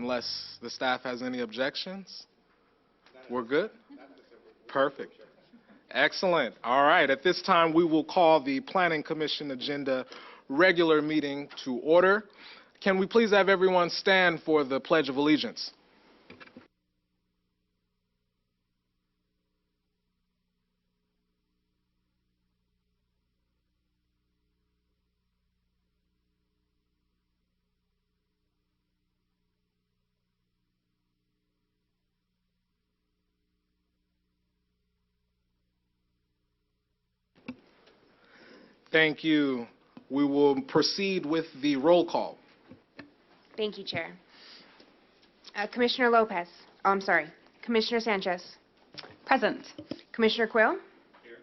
unless the staff has any objections. We're good? Perfect. Excellent. All right. At this time, we will call the Planning Commission agenda regular meeting to order. Can we please have everyone stand for the Pledge of Allegiance? Thank you. We will proceed with the roll call. Thank you, Chair. Commissioner Lopez. Oh, I'm sorry. Commissioner Sanchez. Present. Commissioner Quill. Here.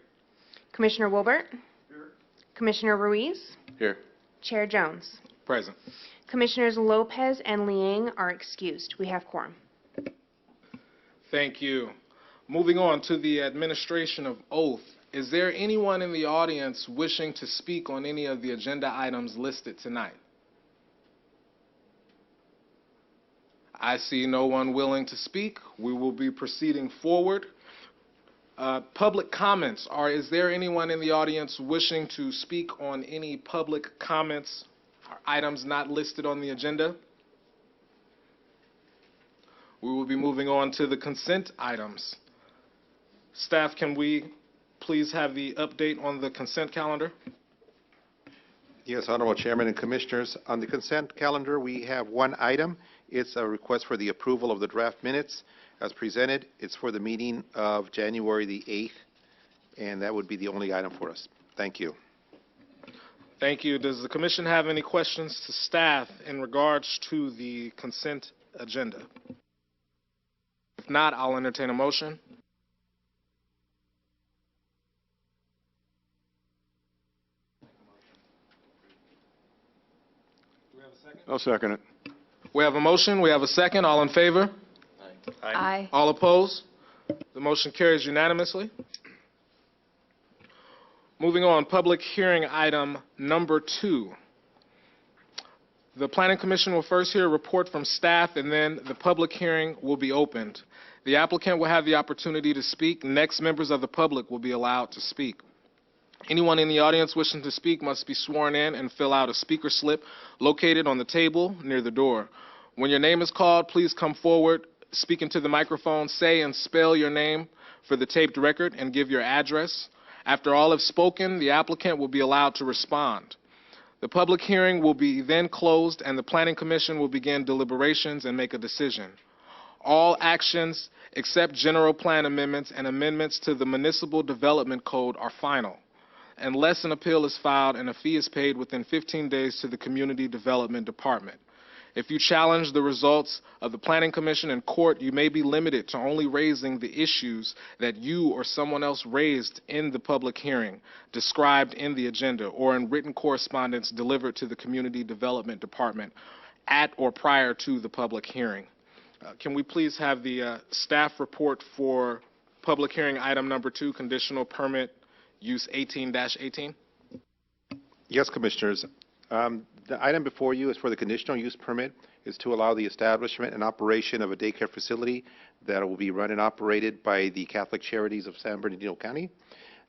Commissioner Wilbert. Here. Commissioner Ruiz. Here. Chair Jones. Present. Commissioners Lopez and Liang are excused. We have quorum. Thank you. Moving on to the administration of oath. Is there anyone in the audience wishing to speak on any of the agenda items listed tonight? I see no one willing to speak. We will be proceeding forward. Public comments. Is there anyone in the audience wishing to speak on any public comments or items not listed on the agenda? We will be moving on to the consent items. Staff, can we please have the update on the consent calendar? Yes, Honorable Chairman and Commissioners. On the consent calendar, we have one item. It's a request for the approval of the draft minutes as presented. It's for the meeting of January the 8th, and that would be the only item for us. Thank you. Thank you. Does the Commission have any questions to staff in regards to the consent agenda? If not, I'll entertain a motion. I'll second it. We have a motion. We have a second. All in favor? Aye. All opposed? The motion carries unanimously. Moving on, public hearing item number 2. The Planning Commission will first hear a report from staff, and then the public hearing will be opened. The applicant will have the opportunity to speak. Next, members of the public will be allowed to speak. Anyone in the audience wishing to speak must be sworn in and fill out a speaker slip located on the table near the door. When your name is called, please come forward, speak into the microphone, say and spell your name for the taped record, and give your address. After all have spoken, the applicant will be allowed to respond. The public hearing will be then closed, and the Planning Commission will begin deliberations and make a decision. All actions except general plan amendments and amendments to the Municipal Development Code are final, unless an appeal is filed and a fee is paid within 15 days to the Community Development Department. If you challenge the results of the Planning Commission in court, you may be limited to only raising the issues that you or someone else raised in the public hearing, described in the agenda, or in written correspondence delivered to the Community Development Department at or prior to the public hearing. Can we please have the staff report for public hearing item number 2, conditional permit use 18-18? Yes, Commissioners. The item before you is for the conditional use permit, is to allow the establishment and operation of a daycare facility that will be run and operated by the Catholic Charities of San Bernardino County,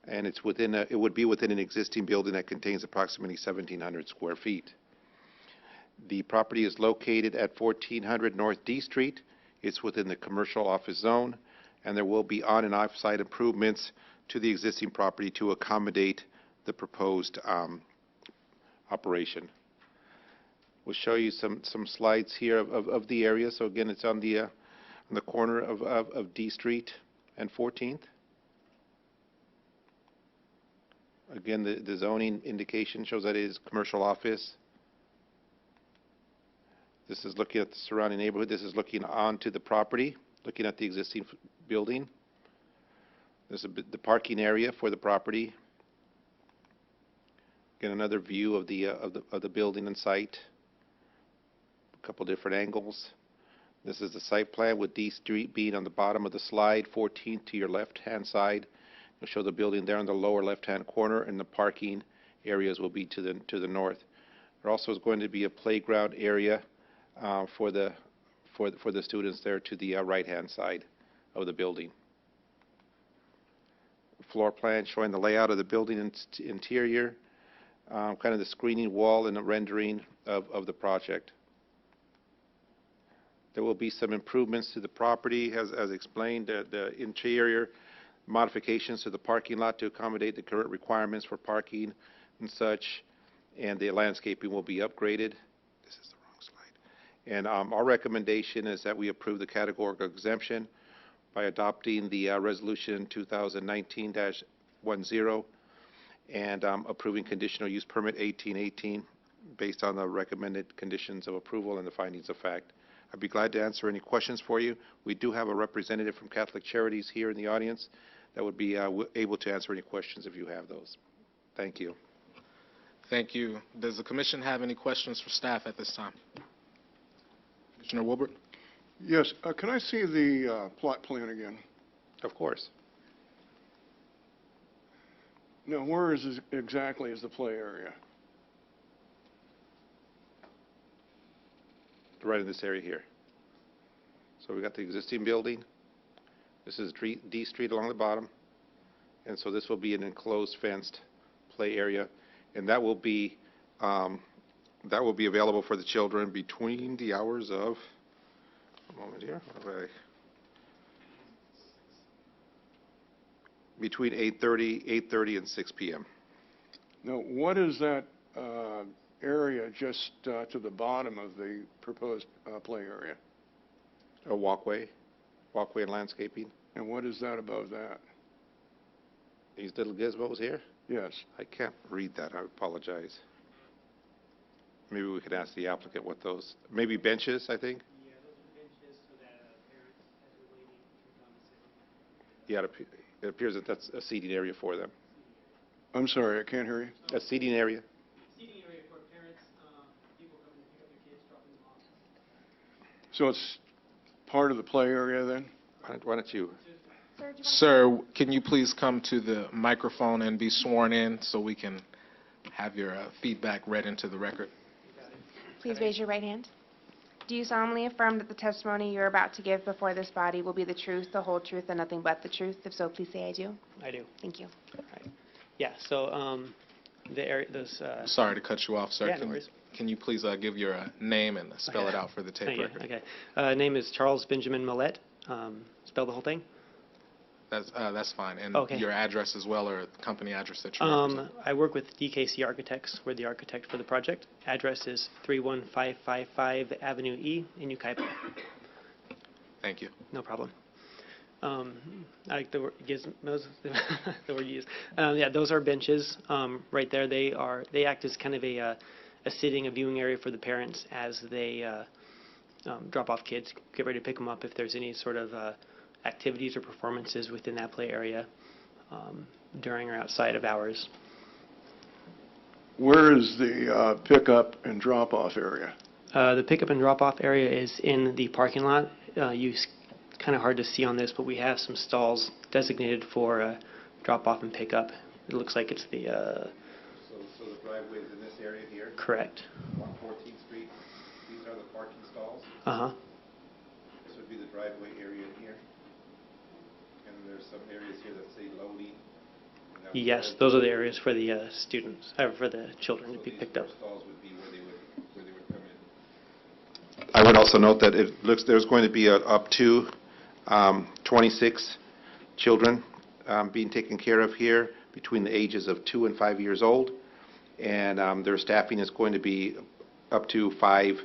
and it would be within an existing building that contains approximately 1,700 square feet. The property is located at 1400 North D Street. It's within the commercial office zone, and there will be on and off-site improvements to the existing property to accommodate the proposed operation. We'll show you some slides here of the area. So again, it's on the corner of D Street and 14th. Again, the zoning indication shows that it is commercial office. This is looking at the surrounding neighborhood. This is looking onto the property, looking at the existing building. There's the parking area for the property. Again, another view of the building and site. A couple different angles. This is the site plan with D Street being on the bottom of the slide, 14th to your left-hand side. We'll show the building there in the lower left-hand corner, and the parking areas will be to the north. There also is going to be a playground area for for the students there to the right-hand side of the building. Floor plan showing the layout of the building interior, kind of the screening wall and the rendering of the project. There will be some improvements to the property, as explained, the interior modifications to the parking lot to accommodate the current requirements for parking and such, and the landscaping will be upgraded. This is the wrong slide. And our recommendation is that we approve the categorical exemption by adopting the resolution 2019-10 and approving conditional use permit 1818 based on the recommended conditions of approval and the findings of fact. I'd be glad to answer any questions for you. We do have a representative from Catholic Charities here in the audience that would be able to answer any questions if you have those. Thank you. Thank you. Does the commission have any questions for staff at this time? Commissioner Wilbert? Yes, can I see the plot plan again? Of course. Now, where exactly is the play area? Right in this area here. So we got the existing building. This is D Street along the bottom. And so this will be an enclosed fenced play area. And that will be available for the children between the hours of, a moment here, between 8:30 and 6 p.m. Now, what is that area just to the bottom of the proposed play area? A walkway and landscaping. And what is that above that? These little gizmos here? Yes. I can't read that, I apologize. Maybe we could ask the applicant what those, maybe benches, I think? Yeah, those are benches so that parents, as they're waiting, can come and sit. Yeah, it appears that that's a seating area for them. I'm sorry, I can't hear you. A seating area? Seating area for parents, people coming to pick up their kids, dropping them off. So it's part of the play area then? Why don't you? Sir, can you please come to the microphone and be sworn in so we can have your feedback read into the record? Please raise your right hand. Do you solemnly affirm that the testimony you're about to give before this body will be the truth, the whole truth, and nothing but the truth? If so, please say I do. I do. Thank you. Yeah, so the area, those. Sorry to cut you off, sir. Yeah, no worries. Can you please give your name and spell it out for the tape record? Okay. Name is Charles Benjamin Millette. Spell the whole thing. That's fine. And Okay. your address as well, or the company address that you represent? I work with DKC Architects. We're the architect for the project. Address is 31555 Avenue E in Ukaipa. Thank you. No problem. I like the word gizmos, the word you use. Yeah, those are benches right there. They act as kind of a viewing area for the parents as they drop off kids, get ready to pick them up if there's any sort of activities or performances within that play area during or outside of hours. Where is the pickup and drop-off area? The pickup and drop-off area is in the parking lot. It's kind of hard to see on this, but we have some stalls designated for drop-off and pickup. It looks like it's the... So the driveway is in this area here? Correct. On 14th Street. These are the parking stalls. Uh-huh. This would be the driveway area in here. And then there's some areas here that say loading. Yes, those are the areas for the students, for the children to be picked up. Stalls would be where they would come in. I would also note that it looks there's going to be up to 26 children being taken care of here between the ages of 2 and 5 years old, and their staffing is going to be up to 5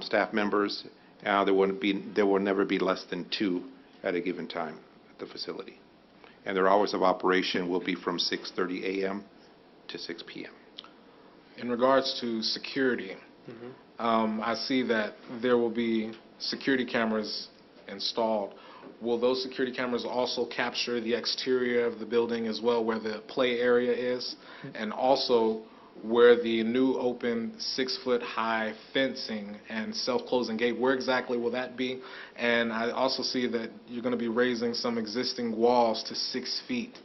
staff members. There will never be less than 2 at a given time at the facility. And their hours of operation will be from 6:30 a.m. to 6 p.m. In regards to security, I see that there will be security cameras installed. Will those security cameras also capture the exterior of the building as well, where the play area is, and also where the new open 6-foot-high fencing and self-closing gate, where exactly will that be? And I also see that you're going to be raising some existing walls to 6 feet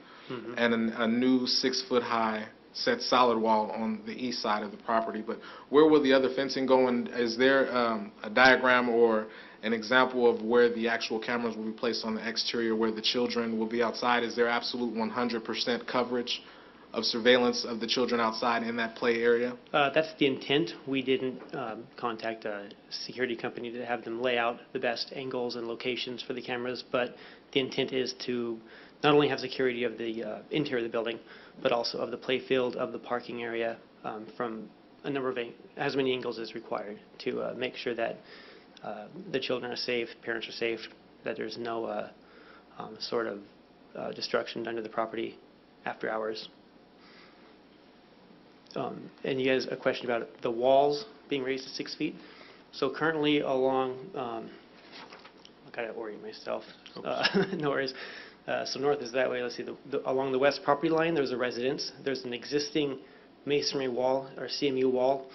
and a new 6-foot-high set solid wall on the east side of the property. But where will the other fencing go, and is there a diagram or an example of where the actual cameras will be placed on the exterior, where the children will be outside? Is there absolute 100% coverage of surveillance of the children outside in that play area? That's the intent. We didn't contact a security company to have them lay out the best angles and locations for the cameras, but the intent is to not only have security of the interior of the building, but also of the play field, of the parking area, from a number of as many angles as required to make sure that the children are safe, parents are safe, that there's no sort of destruction done to the property after hours. And you guys, a question about the walls being raised to 6 feet. So currently along, I gotta orient myself. No worries. So north is that way. Let's see. Along the west property line, there's a residence. There's an existing masonry wall or CMU wall.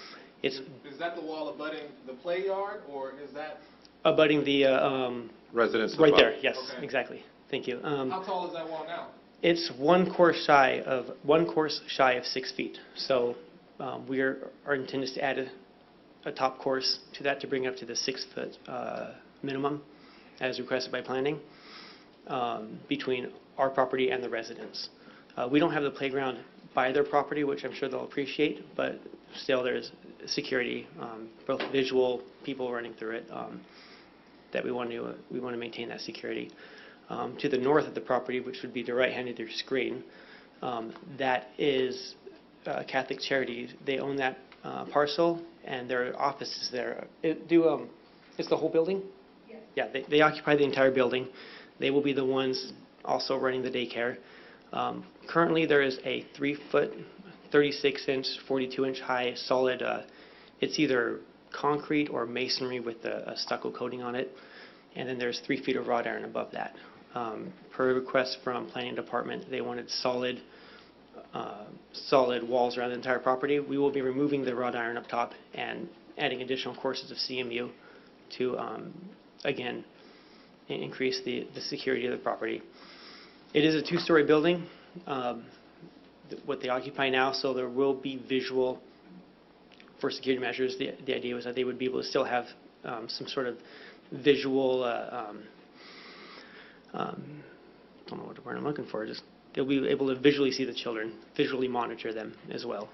It's Is that the wall abutting the play yard, or is that? abutting the Residents right above. there. Yes, Okay. exactly. Thank you. How tall is that wall now? It's one course shy of 6 feet. So our intent is to add a top course to that to bring it up to the 6 foot minimum as requested by planning between our property and the residents. We don't have the playground by their property, which I'm sure they'll appreciate, but still there's security, both visual, people running through it, that we want to maintain that security. To the north of the property, which would be the right-hand of your screen, that is Catholic Charities. They own that parcel, and their office is there. Is the whole building? Yes. Yeah, they occupy the entire building. They will be the ones also running the daycare. Currently, there is a 3-foot, 36-inch, 42-inch high solid, it's either concrete or masonry with a stucco coating on it, and then there's 3 feet of wrought iron above that. Per request from Planning Department, they wanted solid walls around the entire property. We will be removing the wrought iron up top and adding additional courses of CMU to, again, increase the security of the property. It is a 2-story building, what they occupy now, so there will be visual for security measures. The idea was that they would be able to still have some sort of visual, don't know what word I'm looking for, just they'll be able to visually see the children, visually monitor them as well.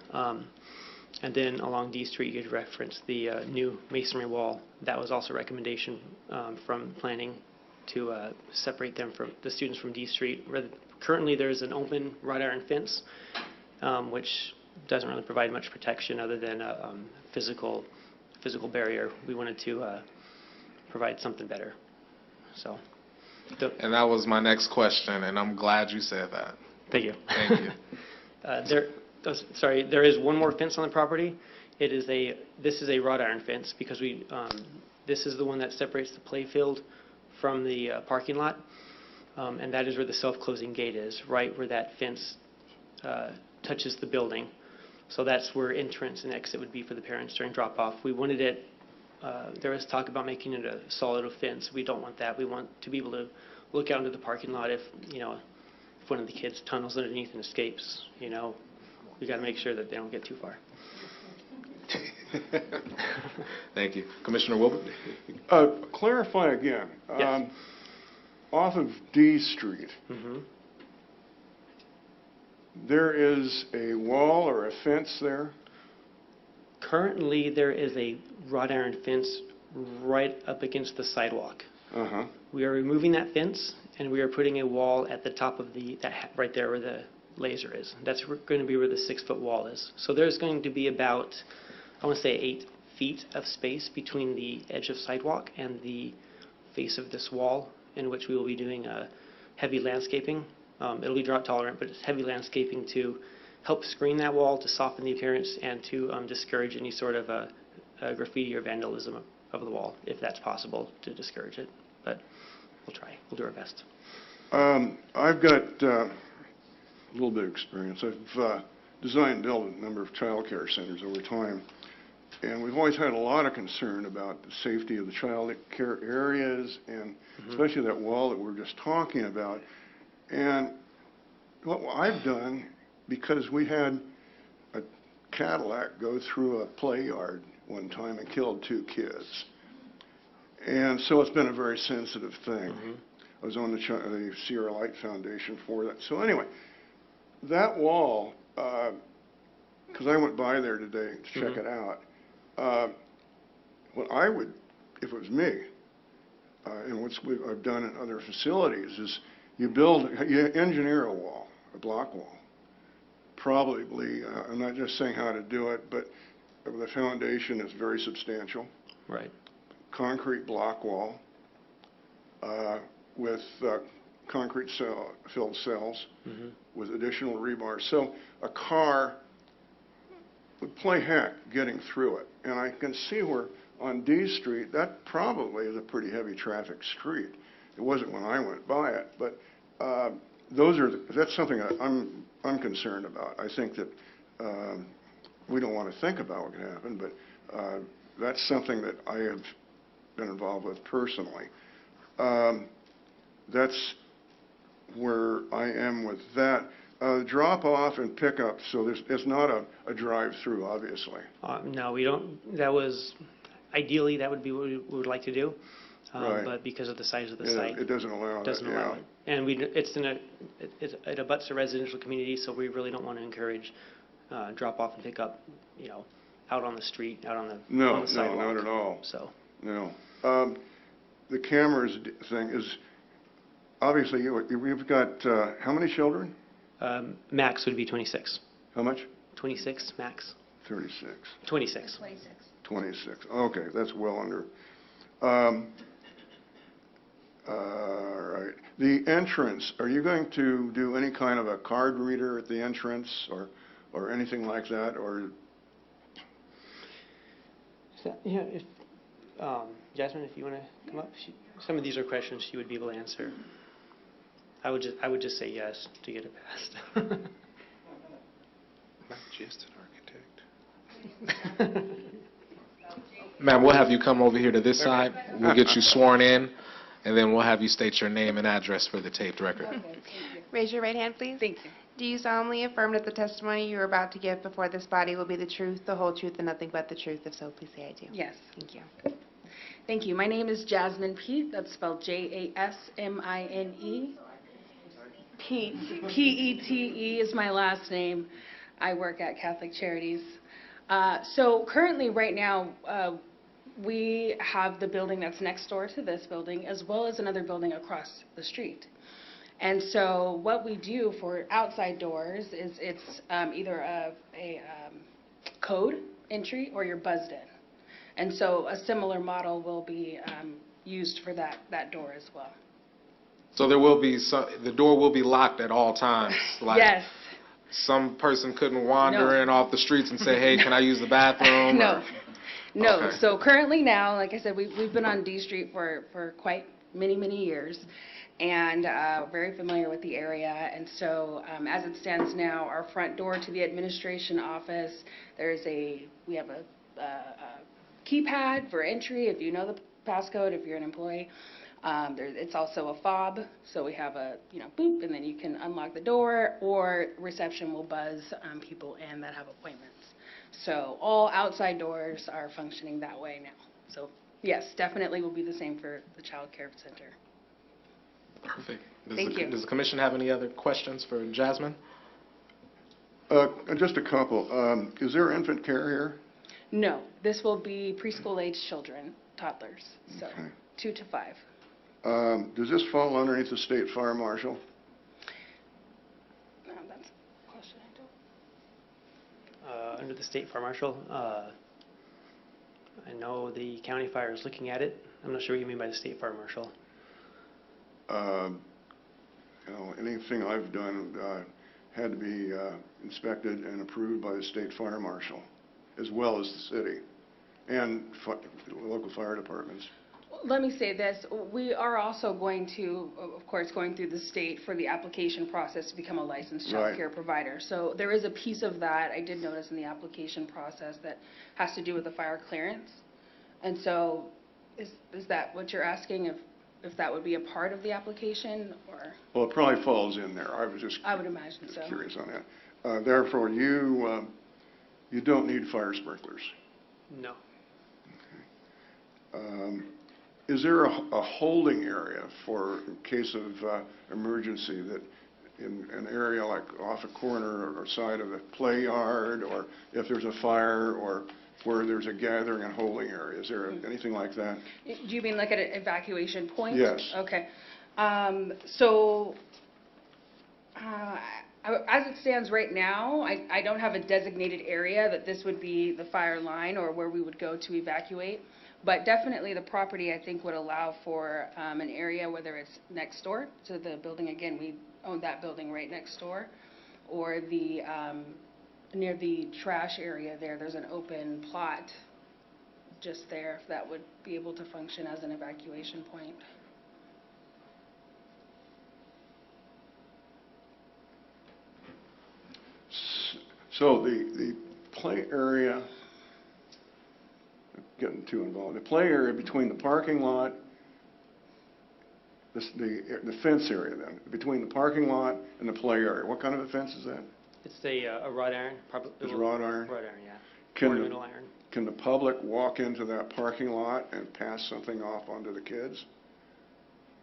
And then along D Street, you could reference the new masonry wall. That was also a recommendation from planning to separate them from the students from D Street. Currently, there's an open wrought iron fence, which doesn't really provide much protection other than a physical barrier. We wanted to provide something better. So, And that was my next question, and I'm glad you said that. thank you. Thank you. There is one more fence on the property. This is a wrought iron fence because this is the one that separates the play field from the parking lot, and that is where the self-closing gate is, right where that fence touches the building. So that's where entrance and exit would be for the parents during drop-off. We wanted it, there was talk about making it a solid fence. We don't want that. We want to be able to look out into the parking lot if one of the kids tunnels underneath and escapes, we got to make sure that they don't get too far. Thank you. Commissioner Wilbur? Clarify again. Yes. Off of D Street, there is a wall or a fence there? Currently, there is a wrought iron fence right up against the sidewalk. Uh-huh. We are removing that fence, and we are putting a wall at the top of right there where the laser is. That's going to be where the 6-foot wall is. So there's going to be about, I want to say 8 feet of space between the edge of sidewalk and the face of this wall, in which we will be doing heavy landscaping. It'll be drought tolerant, but it's heavy landscaping to help screen that wall, to soften the appearance, and to discourage any sort of graffiti or vandalism of the wall, if that's possible, to discourage it. But we'll try. We'll do our best. I've got a little bit of experience. I've designed and built a number of child care centers over time, and we've always had a lot of concern about the safety of the child care areas, and especially that wall that we're just talking about. And what I've done, because we had a Cadillac go through a play yard one time and killed 2 kids, And so it's been a very sensitive thing. I was on the Sierra Light Foundation for that. So anyway, that wall, because I went by there today to check it out, what I would, if it was me, and I've done in other facilities, is you engineer a wall, a block wall. Probably, I'm not just saying how to do it, but the foundation is very substantial. Right. Concrete block wall with concrete filled cells with additional rebar. So a car would play heck getting through it. And I can see where on D Street, that probably is a pretty heavy traffic street. It wasn't when I went by it, but that's something I'm concerned about. I think that we don't want to think about what could happen, but that's something that I have been involved with personally. That's where I am with that. Drop off and pick up, so it's not a drive-through, obviously. No, we don't, that was, ideally, that would be what we would like to do. Right. But because of the size of the Yeah, site. it doesn't allow that, Doesn't allow yeah. it. And it abuts a residential community, so we really don't want to encourage drop off and pick up, out on the street, out on the sidewalk. No, not at all. So, No. The cameras thing is, obviously, we've got, how many children? max would be 26. How much? 26 max. 36. 26. 26. Okay, that's well under. All right. The entrance, are you going to do any kind of a card reader at the entrance or anything like that, or? So, if, Jasmine, if you want to come up, some of these are questions she would be able to answer. I would just say yes to get it passed. Not just an architect. Ma'am, we'll have you come over here to this side. We'll get you sworn in, and then we'll have you state your name and address for the taped record. Raise your right hand, please. Thank you. Do you solemnly affirm that the testimony you are about to give before this body will be the truth, the whole truth, and nothing but the truth? If so, please say I do. Yes. Thank you. Thank you. My name is Jasmine Pete. That's spelled Jasmine. Pete. P-E-T-E is my last name. I work at Catholic Charities. So currently, right now, we have the building that's next door to this building, as well as another building across the street. And so what we do for outside doors is it's either a code entry or you're buzzed in. And so a similar model will be used for that door as well. So there will be the door will be locked at all times. Like Yes. some person couldn't wander No. in off the streets and say, hey, can I use the bathroom? No. Or- No. Okay. So currently now, like I said, we've been on D Street for quite many years, and very familiar with the area. And so as it stands now, our front door to the administration office, we have a keypad for entry if you know the passcode, if you're an employee. It's also a fob, so we have a, boop, and then you can unlock the door, or reception will buzz people in that have appointments. So all outside doors are functioning that way now. So yes, definitely will be the same for the child care center. Perfect. Thank you. Does the commission have any other questions for Jasmine? Just a couple. Is there infant care here? No, this will be preschool-age children, toddlers, so Okay. 2 to 5. Does this fall underneath the state fire marshal? That's a question I don't. Under the state fire marshal, I know the county fire is looking at it. I'm not sure what you mean by the state fire marshal. Anything I've done had to be inspected and approved by the state fire marshal, as well as the city and local fire departments. Let me say this, we are also going to, of course, going through the state for the application process to become a licensed child Right. care provider. So there is a piece of that, I did notice in the application process, that has to do with the fire clearance. And so is that what you're asking, if that would be a part of the application, or? Well, it probably falls in there. I was just I would imagine so. curious on that. Therefore, you don't need fire sprinklers. No. is there a holding area for in case of emergency, that in an area like off a corner or side of a play yard, or if there's a fire, or where there's a gathering and holding area? Is there anything like that? Do you mean like at an evacuation point? Yes. Okay. So, as it stands right now, I don't have a designated area that this would be the fire line or where we would go to evacuate. But definitely the property, I think, would allow for an area, whether it's next door to the building, again, we own that building right next door, or the, near the trash area there, there's an open plot just there, if that would be able to function as an evacuation point. So the play area, getting too involved, the play area between the parking lot, the fence area then, between the parking lot and the play area, what kind of a fence is that? It's a wrought iron, probably. It's wrought iron? Wrought iron, yeah. Can the- Ornamental iron. Can the public walk into that parking lot and pass something off onto the kids?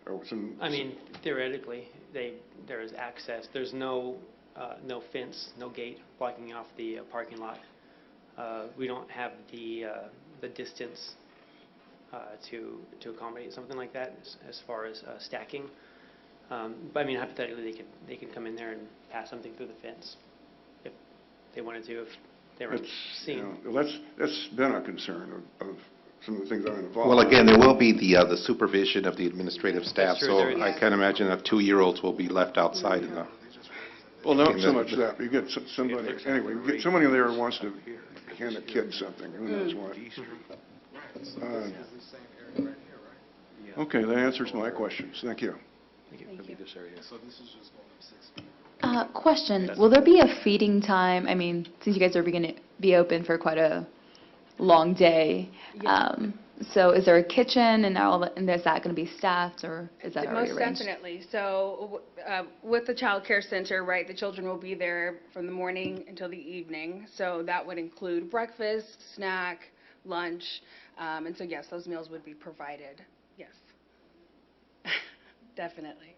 Or some? I mean, theoretically, there is access. There's no fence, no gate blocking off the parking lot. We don't have the distance to accommodate something like that as far as stacking. But I mean, hypothetically, they could come in there and pass something through the fence if they wanted to, if they were seeing. That's been a concern of some of the things I've been involved. Well, again, there will be the supervision of the administrative staff, That's true, so there is. I can't imagine that 2-year-olds will be left outside in the. Well, not in so the- much that, but you get somebody, anyway, you get somebody there who wants to hand a kid something, who knows what. Okay, that answers my questions. Thank you. Question, will there be a feeding time? I mean, since you guys are going to be open for quite a long day, so is there a kitchen and and is that going to be staffed, or is that already Most arranged? definitely. So with the child care center, right, the children will be there from the morning until the evening. So that would include breakfast, snack, lunch. And so, yes, those meals would be provided. Yes. Definitely.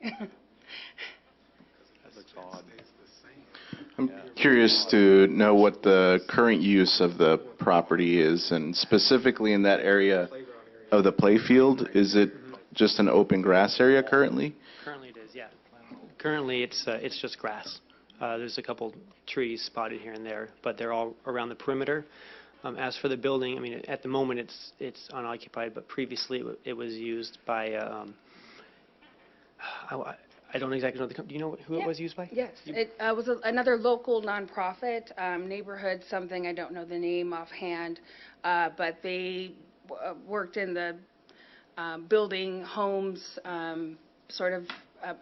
I'm curious to know what the current use of the property is, and specifically in that area of the playfield. Is it just an open grass area currently? Currently it is, yeah. Currently it's just grass. There's a couple trees spotted here and there, but they're all around the perimeter. As for the building, I mean, at the moment it's unoccupied, but previously it was used by, I don't exactly know the company. Do you know who it was used by? Yes, it was another local nonprofit, neighborhood something, I don't know the name offhand, but they worked in the building homes sort of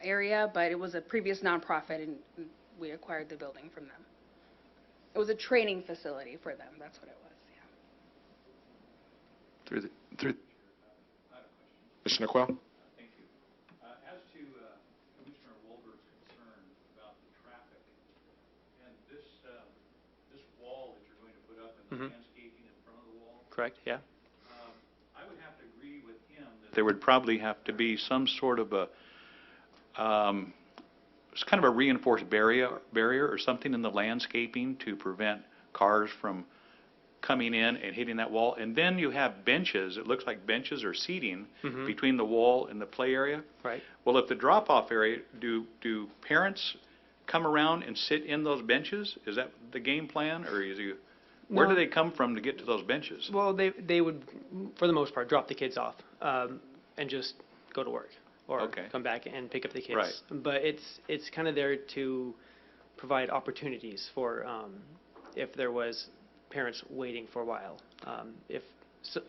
area, but it was a previous nonprofit, and we acquired the building from them. It was a training facility for them, that's what it was, yeah. Through Commissioner Quell? As to Commissioner Wolbert's concern about the traffic, and this wall that you're going to put up and the landscaping in front of the wall, Correct, yeah. I would have to agree with him that there would probably have to be some sort of a, it's kind of a reinforced barrier or something in the landscaping to prevent cars from coming in and hitting that wall. And then you have benches, it looks like benches or seating between the wall and the play area. Right. Well, if the drop-off area, do parents come around and sit in those benches? Is that the game plan, or where do No. they come from to get to those benches? Well, they would, for the most part, drop the kids off and just go to work or Okay. come back and pick up the kids. Right. But it's kind of there to provide opportunities for if there was parents waiting for a while,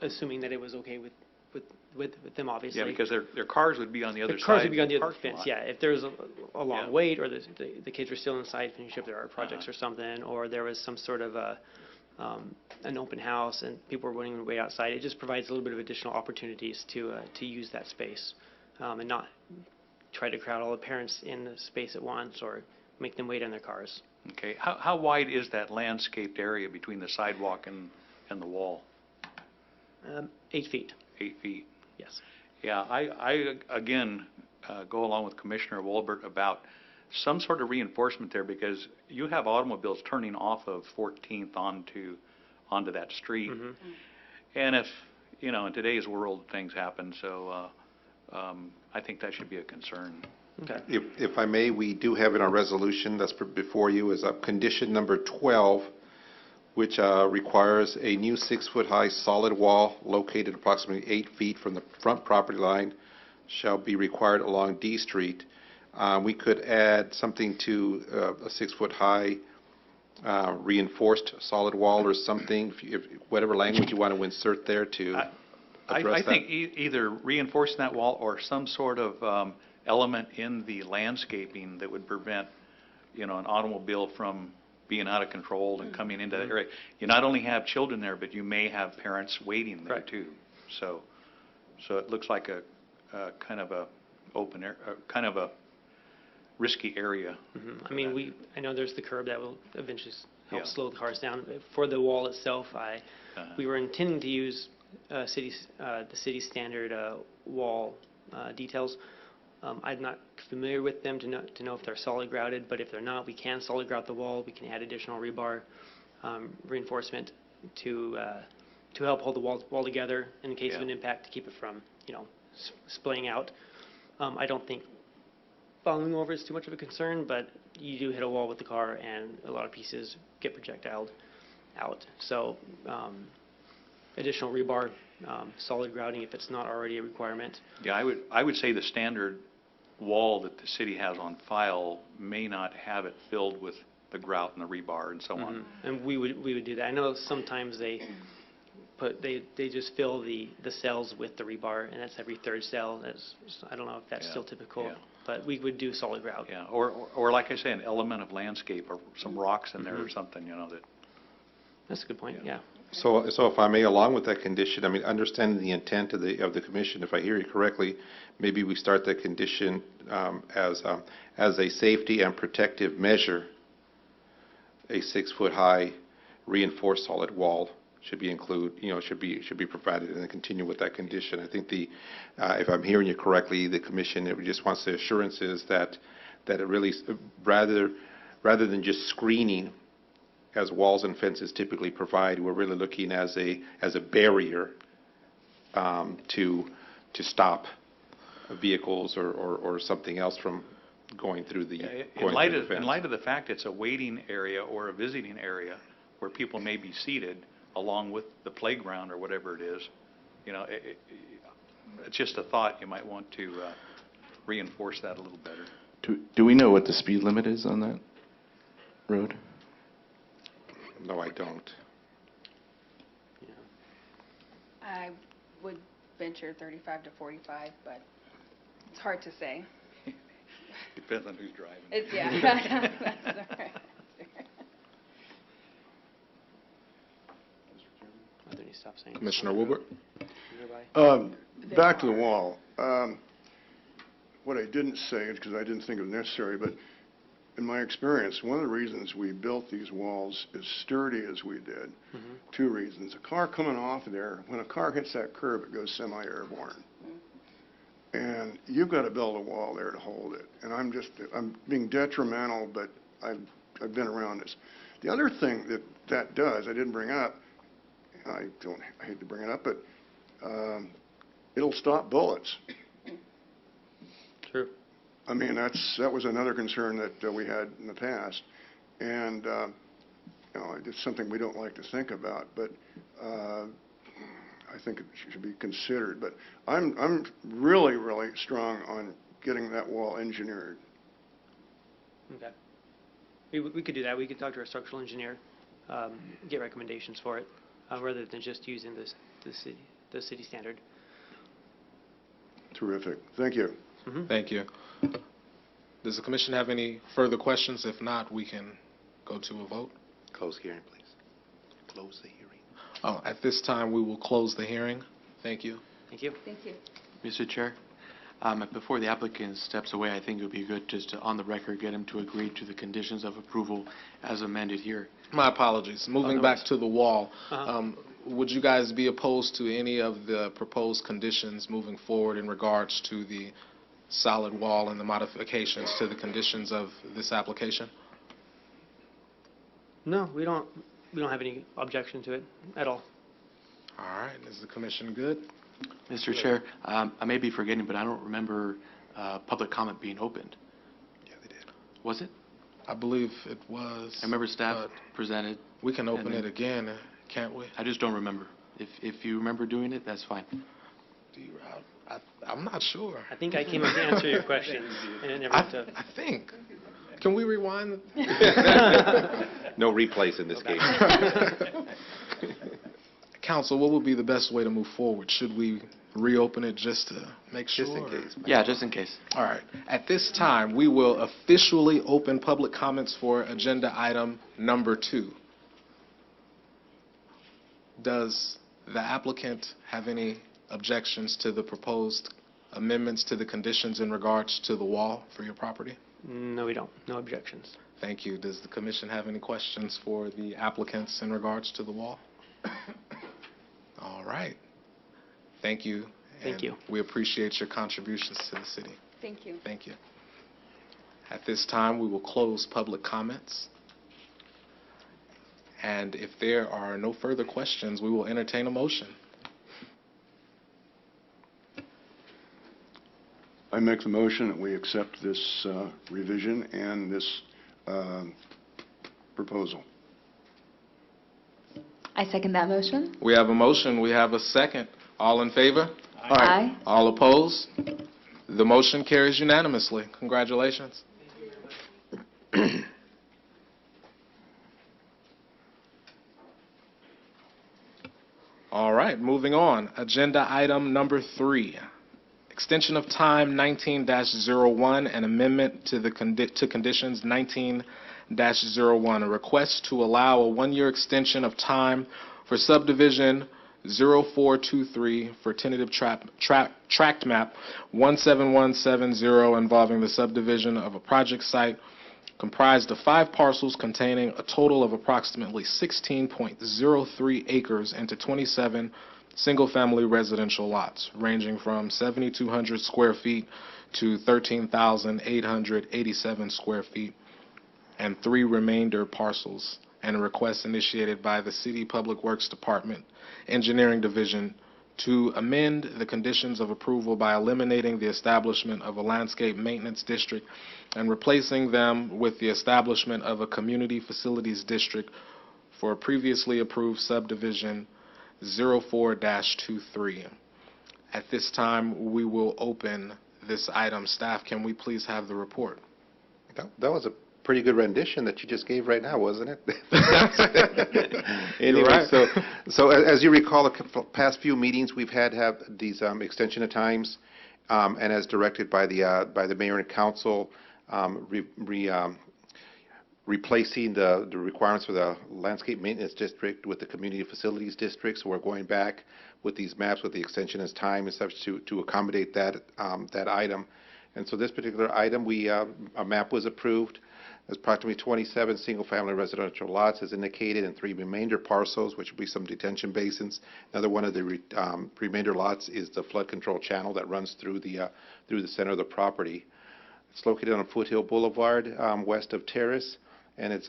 assuming that it was okay with them, obviously. Yeah, because their cars would be on the other side. The cars would be on the of other parking fence, lot. yeah. If there was a long Yeah. wait, or the kids were still inside finishing up their art projects or something, or there was some sort of an open house and people were wanting to wait outside, it just provides a little bit of additional opportunities to use that space and not try to crowd all the parents in the space at once or make them wait on their cars. Okay, how wide is that landscaped area between the sidewalk and the wall? 8 feet. 8 feet? Yes. Yeah, I again, go along with Commissioner Wolbert about some sort of reinforcement there, because you have automobiles turning off of 14th onto that street. Mhm. And if, in today's world, things happen, so I think that should be a concern. Okay. If I may, we do have in our resolution that's before you is condition number 12, which requires a new 6-foot-high solid wall located approximately 8 feet from the front property line shall be required along D Street. We could add something to a 6-foot-high reinforced solid wall or something, whatever language you want to insert there to address I that. think either reinforcing that wall or some sort of element in the landscaping that would prevent, an automobile from being out of control and coming into that area. You not only have children there, but you may have parents waiting there Correct. too. So it looks like a kind of a open air, kind of a risky area. Mhm. I mean, I know there's the curb that will eventually help Yeah. slow the cars down. For the wall itself, we were intending to use the city standard wall details. I'm not familiar with them to know if they're solid grouted, but if they're not, we can solid grout the wall. We can add additional rebar reinforcement to help hold the wall together in case of an impact, to keep it from splaying out. I don't think falling over is too much of a concern, but you do hit a wall with the car, and a lot of pieces get projectiled out. So additional rebar, solid grouting if it's not already a requirement. Yeah, I would say the standard wall that the city has on file may not have it filled with the grout and the rebar and so on. And we would do that. I know sometimes they just fill the cells with the rebar, and that's every third cell. I don't know if that's still typical, yeah. But we would do solid grout. Yeah, or like I say, an element of landscape or some rocks in there or something, that. That's a good point. Yeah. So if I may, along with that condition, I mean, understanding the intent of the commission, if I hear you correctly, maybe we start that condition as a safety and protective measure, a 6-foot-high reinforced solid wall should be should be provided, and then continue with that condition. I think if I'm hearing you correctly, the commission just wants the assurances that it really, rather than just screening as walls and fences typically provide, we're really looking as a barrier to stop vehicles or something else from going through the In light fence. of the fact it's a waiting area or a visiting area where people may be seated along with the playground or whatever it is, it's just a thought. You might want to reinforce that a little better. Do we know what the speed limit is on that road? No, I don't. I would venture 35 to 45, but it's hard to say. Depends on who's driving. It's, yeah. That's all right. Are there any stop signs? Commissioner Wilbert? Nearby? Back to the wall. What I didn't say is because I didn't think it was necessary, but in my experience, one of the reasons we built these walls as sturdy as we did, two reasons. A car coming off there, when a car hits that curb, it goes semi-airborne. And you've got to build a wall there to hold it. And I'm being detrimental, but I've been around this. The other thing that does, I didn't bring up, I hate to bring it up, but it'll stop bullets. True. I mean, that was another concern that we had in the past, and it's something we don't like to think about, but I think it should be considered. But I'm really, really strong on getting that wall engineered. Okay. We could do that. We could talk to our structural engineer, get recommendations for it, rather than just using the city standard. Terrific. Thank you. Thank you. Does the commission have any further questions? If not, we can go to a vote. Close hearing, please. Close the hearing. Oh, at this time, we will close the hearing. Thank you. Thank you. Thank you. Mr. Chair, before the applicant steps away, I think it would be good just to, on the record, get him to agree to the conditions of approval as amended here. My apologies. Moving no back worries. to the wall, would you guys be opposed to any of the proposed conditions moving forward in regards to the solid wall and the modifications to the conditions of this application? No, we don't have any objection to it at all. All right, is the commission good? Mr. Chair, I may be forgetting, but I don't remember public comment being opened. Yeah, they did. Was it? I believe it was. I remember staff but presented. we can open and it then- again, can't we? I just don't remember. If you remember doing it, that's fine. I'm not sure. I think I came up to answer your question, and it never went to. I think. Can we rewind? No replays in this case. Council, what would be the best way to move forward? Should we reopen it just to make sure? Just in case. Yeah, just in case. All right. At this time, we will officially open public comments for agenda item number 2. Does the applicant have any objections to the proposed amendments to the conditions in regards to the wall for your property? No, we don't. No objections. Thank you. Does the commission have any questions for the applicants in regards to the wall? All right. Thank you. Thank and you. We appreciate your contributions to the city. Thank you. Thank you. At this time, we will close public comments. And if there are no further questions, we will entertain a motion. I make the motion that we accept this revision and this proposal. I second that motion. We have a motion. We have a second. All in favor? Aye. All opposed? The motion carries unanimously. Congratulations. All right, moving on. Agenda item number 3. Extension of time 19-01 and amendment to the to conditions 19-01. A request to allow a 1-year extension of time for subdivision 0423 for tentative tract map 17170 involving the subdivision of a project site comprised of 5 parcels containing a total of approximately 16.03 acres into 27 single-family residential lots, ranging from 7,200 square feet to 13,887 square feet, and 3 remainder parcels, and a request initiated by the City Public Works Department Engineering Division to amend the conditions of approval by eliminating the establishment of a landscape maintenance district and replacing them with the establishment of a community facilities district for a previously approved subdivision 04-23. At this time, we will open this item. Staff, can we please have the report? That was a pretty good rendition that you just gave right now, wasn't it? You're Anyway, right. so as you recall, the past few meetings, we've had to have these extension of times, and as directed by the mayor and council, replacing the requirements for the landscape maintenance district with the community facilities district. So we're going back with these maps with the extension as time and such to accommodate that item. And so this particular item, a map was approved. There's approximately 27 single-family residential lots as indicated and 3 remainder parcels, which will be some detention basins. Another one of the remainder lots is the flood control channel that runs through the center of the property. It's located on Foothill Boulevard, west of Terrace, and it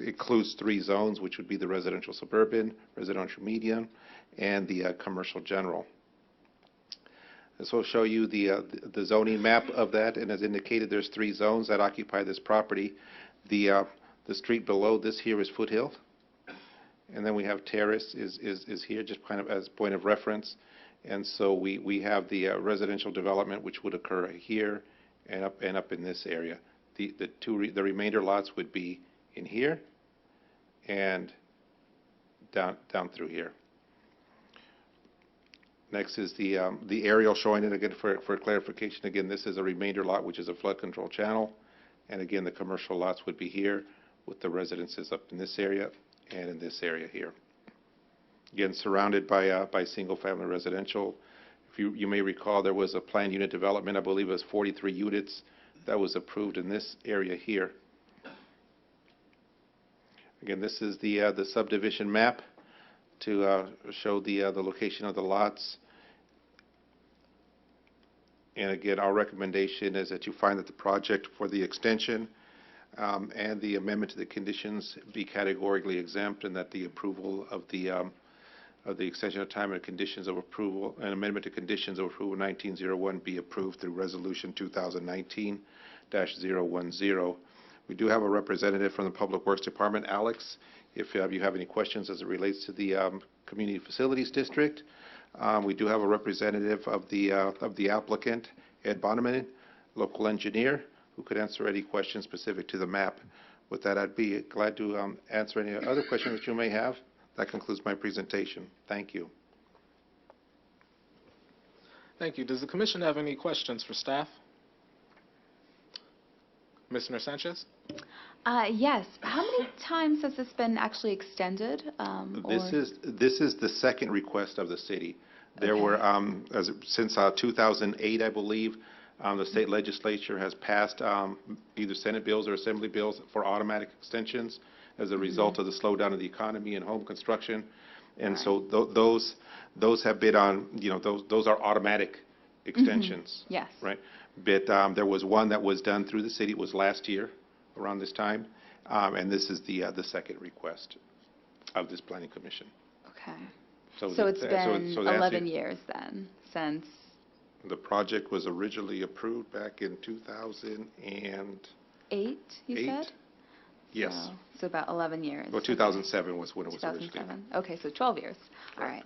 includes 3 zones, which would be the residential suburban, residential medium, and the commercial general. This will show you the zoning map of that, and as indicated, there's 3 zones that occupy this property. The street below this here is Foothill, and then we have Terrace is here, just kind of as a point of reference. And so we have the residential development, which would occur here and up in this area. The remainder lots would be in here and down through here. Next is the aerial showing it again for clarification. Again, this is a remainder lot, which is a flood control channel. And again, the commercial lots would be here with the residences up in this area and in this area here. Again, surrounded by single-family residential. If you may recall, there was a planned unit development, I believe it was 43 units that was approved in this area here. Again, this is the subdivision map. to show the location of the lots. And again, our recommendation is that you find that the project for the extension and the amendment to the conditions be categorically exempt, and that the approval of the extension of time and conditions of approval, and amendment to conditions of approval 1901 be approved through Resolution 2019-010. We do have a representative from the Public Works Department, Alex, if you have any questions as it relates to the Community Facilities District. We do have a representative of the applicant, Ed Bonneman, local engineer, who could answer any questions specific to the map. With that, I'd be glad to answer any other questions that you may have. That concludes my presentation. Thank you. Thank you. Does the commission have any questions for staff? Commissioner Sanchez? Yes. How many times has this been actually extended? This is the second request of the city. There Okay. were, since 2008, I believe, the state legislature has passed either Senate bills or Assembly bills for automatic extensions as a result of the slowdown of the economy and home construction. And so those have been on, those are automatic extensions. Yes. Right? But there was one that was done through the city. It was last year around this time. And this is the second request of this planning commission. Okay. So It's been so to answer 11 years then, since, The project was originally approved back in 2008. 8, you said? Yes. So about 11 years. Well, 2007 was when it was originally. 2007. Okay, so 12 years. All right.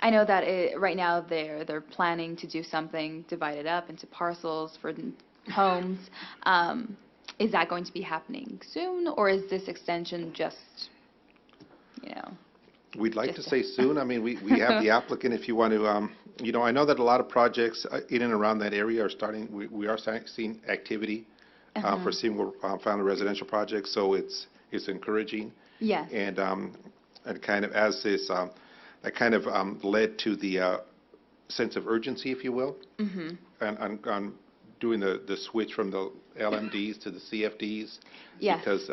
I know that right now they're planning to do something, divide it up into parcels for homes. Is that going to be happening soon, or is this extension just, We'd like to Just- say soon. I mean, we have the applicant if you want to, I know that a lot of projects in and around that area are starting, we are seeing activity for single-family residential projects, so it's encouraging. Yes. And kind of as this, that kind of led to the sense of urgency, if you will, on doing the switch from the LMDs to the CFDs. Yes. Because,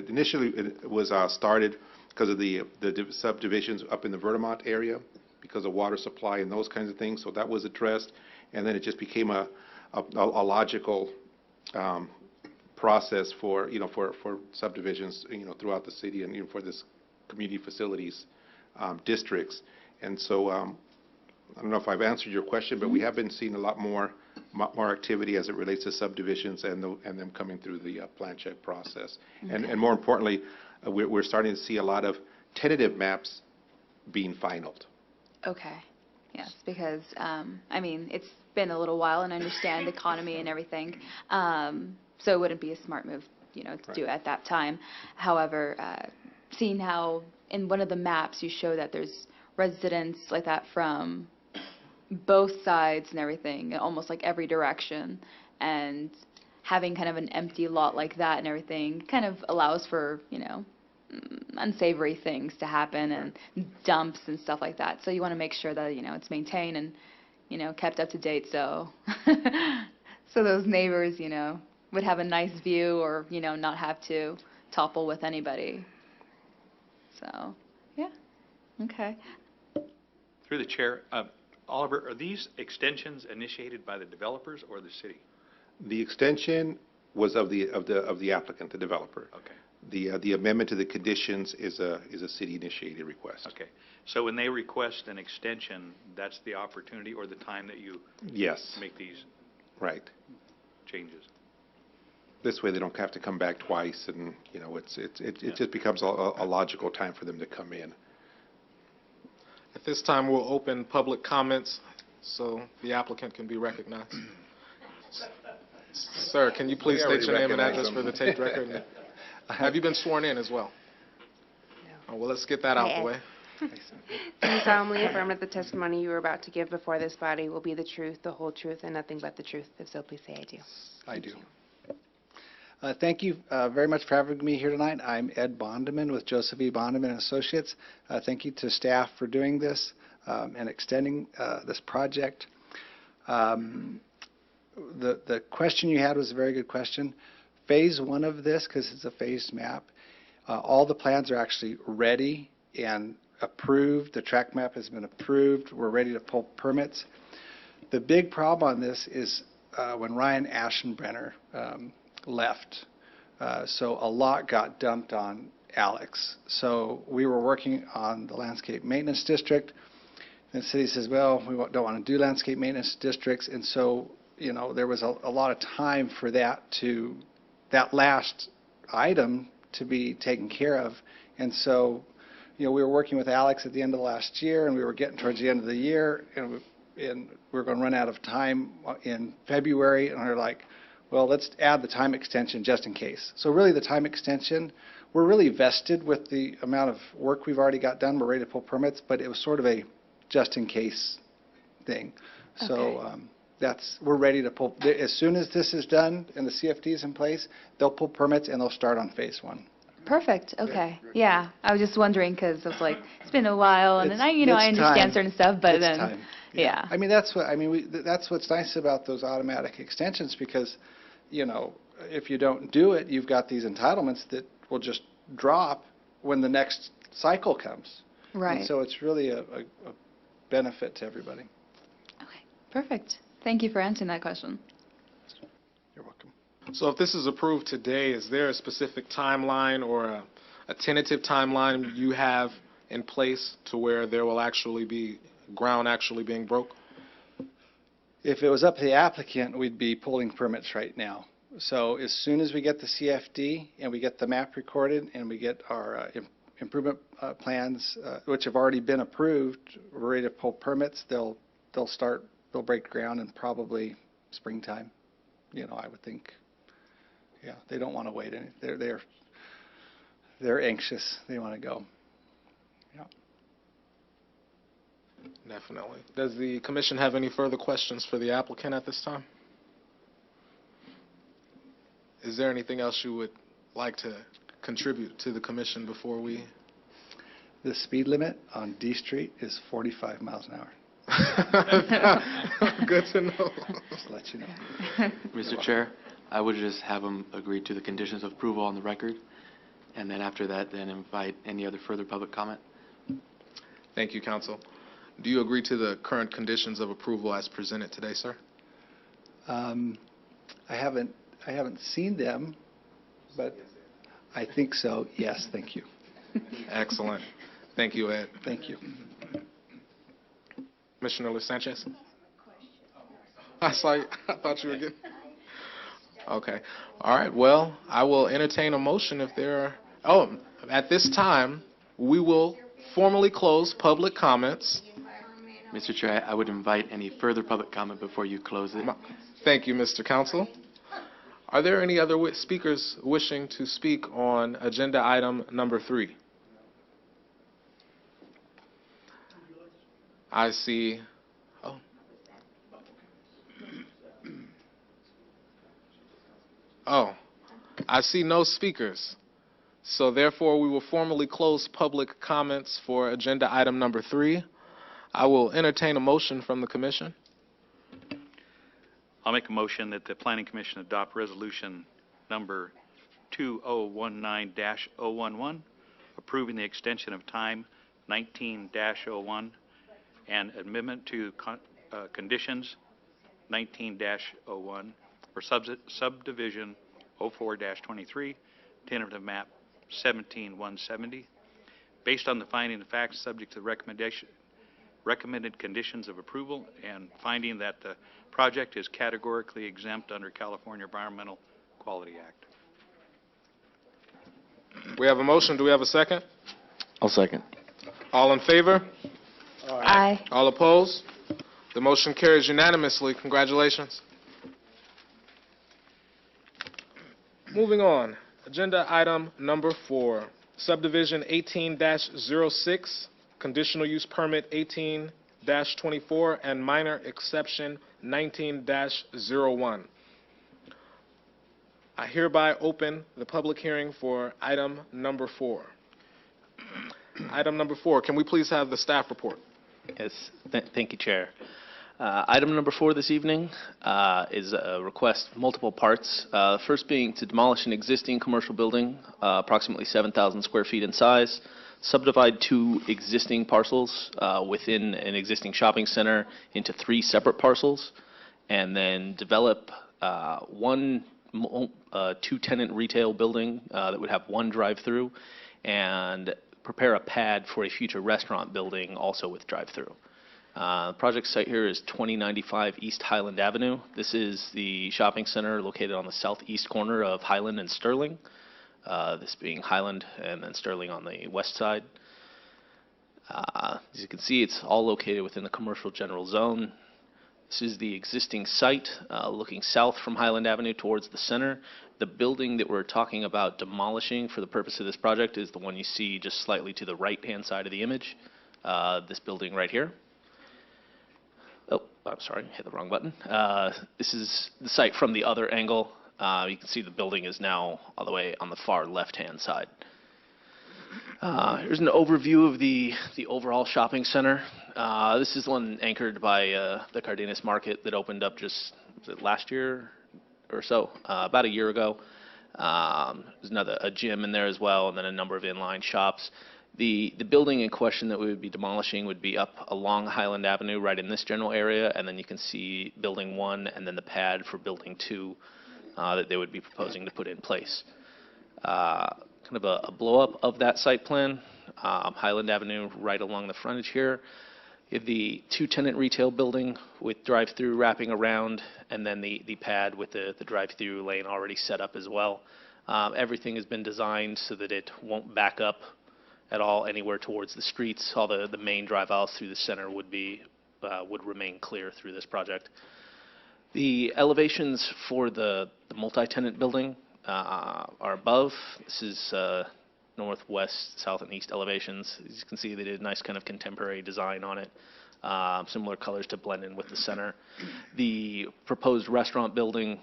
initially it was started because of the subdivisions up in the Vermont area, because of water supply and those kinds of things, so that was addressed. And then it just became a logical process for subdivisions, throughout the city and even for this community facilities districts. And so, I don't know if I've answered your question, but we have been seeing a lot more activity as it relates to subdivisions and them coming through the plan check process. And more importantly, we're starting to see a lot of tentative maps being finalized. Okay. Yes, because, it's been a little while, and I understand the economy and everything, so it wouldn't be a smart move, to do at that time. However, seeing how in one of the maps you show that there's residents like that from both sides and everything, almost like every direction, and having kind of an empty lot like that and everything kind of allows for, unsavory things to happen and dumps and stuff like that. So you want to make sure that, it's maintained and, kept up to date, so so those neighbors, would have a nice view or, not have to topple with anybody. So, yeah, okay. Through the chair, Oliver, are these extensions initiated by the developers or the city? The extension was of the applicant, the developer. Okay. The amendment to the conditions is a city-initiated request. Okay. So when they request an extension, that's the opportunity or the time that you Yes, make these right. changes? This way, they don't have to come back twice, and, it just becomes a logical time for them to come in. At this time, we'll open public comments so the applicant can be recognized. Sir, can you please We state your already name and recognize address for him. the taped record? Have you been sworn in as well? Oh, well, let's get that out Hi, the Ed. way. Do you solemnly affirm that the testimony you are about to give before this body will be the truth, the whole truth, and nothing but the truth? If so, please say I do. I do. Thank you very much for having me here tonight. I'm Ed Bondeman with Joseph E. Bondeman Associates. Thank you to staff for doing this and extending this project. The question you had was a very good question. Phase 1 of this, because it's a phased map, all the plans are actually ready and approved. The track map has been approved. We're ready to pull permits. The big problem on this is when Ryan Aschenbrenner left. So a lot got dumped on Alex. So we were working on the landscape maintenance district. And the city says, well, we don't want to do landscape maintenance districts. And so, you know, there was a lot of time for that last item to be taken care of. And so, you know, we were working with Alex at the end of last year, and we were getting towards the end of the year, and we were going to run out of time in February, and we were like, well, let's add the time extension just in case. So really the time extension, we're really vested with the amount of work we've already got done. We're ready to pull permits, but it was sort of a just in case thing. So we're ready to pull. As soon as this is done and the CFD is in place, they'll pull permits and they'll start on phase 1. Perfect, okay. Yeah, I was just wondering because I was like, it's been a while, and then I It's understand time. certain stuff, but It's then, time. yeah. I mean, that's what's nice about those automatic extensions because, you know, if you don't do it, you've got these entitlements that will just drop when the next cycle comes. Right. And so it's really a benefit to everybody. Okay, perfect. Thank you for answering that question. You're welcome. So if this is approved today, is there a specific timeline or a tentative timeline you have in place to where there will actually be ground actually being broke? If it was up to the applicant, we'd be pulling permits right now. So as soon as we get the CFD and we get the map recorded and we get our improvement plans, which have already been approved, we're ready to pull permits. They'll break ground in probably springtime. You know, I would think. Yeah, they don't want to wait. They're anxious. They want to go. Yeah. Definitely. Does the commission have any further questions for the applicant at this time? Is there anything else you would like to contribute to the commission before we? The speed limit on D Street is 45 miles an hour. Good to know. Just to let you know. Mr. Chair, I would just have them agree to the conditions of approval on the record, and then after that, then invite any other further public comment. Thank you, counsel. Do you agree to the current conditions of approval as presented today, sir? I haven't seen them, but I think so. Yes, thank you. Excellent. Thank you, Ed. Thank you. Commissioner Sanchez? I thought you were good. Okay. All right. Well, I will entertain a motion if there are. At this time, we will formally close public comments. Mr. Chair, I would invite any further public comment before you close it. Thank you, Mr. Counsel. Are there any other speakers wishing to speak on agenda item number 3? I see. I see no speakers. So therefore, we will formally close public comments for agenda item number 3. I will entertain a motion from the commission. I'll make a motion that the Planning Commission adopt resolution number 2019-011, approving the extension of time 19-01 and amendment to conditions 19-01 for subdivision 04-23, tentative map 17-170, based on the finding of facts subject to the recommended conditions of approval and finding that the project is categorically exempt under California Environmental Quality Act. We have a motion. Do we have a second? I'll second. All in favor? Aye. All opposed? The motion carries unanimously. Congratulations. Moving on. Agenda item number 4, subdivision 18-06, conditional use permit 18-24, and minor exception 19-01. I hereby open the public hearing for item number 4. Item number 4, can we please have the staff report? Yes, thank you, Chair. Item number 4 this evening is a request of multiple parts. First being to demolish an existing commercial building, approximately 7,000 square feet in size, subdivide 2 existing parcels within an existing shopping center into 3 separate parcels, and then develop one 2-tenant retail building that would have 1 drive-through, and prepare a pad for a future restaurant building also with drive-through. The project site here is 2095 East Highland Avenue. This is the shopping center located on the southeast corner of Highland and Sterling, this being Highland and then Sterling on the west side. As you can see, it's all located within the commercial general zone. This is the existing site looking south from Highland Avenue towards the center. The building that we're talking about demolishing for the purpose of this project is the one you see just slightly to the right-hand side of the image, this building right here. Oh, I'm sorry, hit the wrong button. This is the site from the other angle. You can see the building is now all the way on the far left-hand side. Here's an overview of the overall shopping center. This is one anchored by the Cardenas Market that opened up just last year or so, about a year ago. There's a gym in there as well, and then a number of inline shops. The building in question that we would be demolishing would be up along Highland Avenue, right in this general area, and then you can see Building 1 and then the pad for Building 2 that they would be proposing to put in place. Kind of a blow-up of that site plan. Highland Avenue right along the frontage here. You have the 2-tenant retail building with drive-through wrapping around, and then the pad with the drive-through lane already set up as well. Everything has been designed so that it won't back up at all anywhere towards the streets. All the main drive aisles through the center would remain clear through this project. The elevations for the multi-tenant building are above. This is northwest, south, and east elevations. As you can see, they did a nice kind of contemporary design on it. Similar colors to blend in with the center. The proposed restaurant building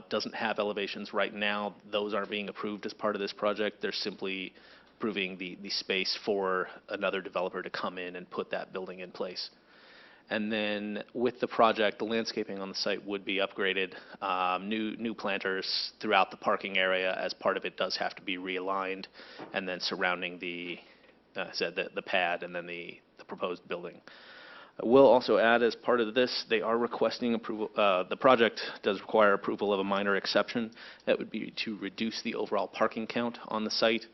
doesn't have elevations right now. Those aren't being approved as part of this project. They're simply approving the space for another developer to come in and put that building in place. And then with the project, the landscaping on the site would be upgraded. New planters throughout the parking area, as part of it does have to be realigned, and then surrounding the pad and then the proposed building. I will also add, as part of this, they are requesting approval. The project does require approval of a minor exception. That would be to reduce the overall parking count on the site.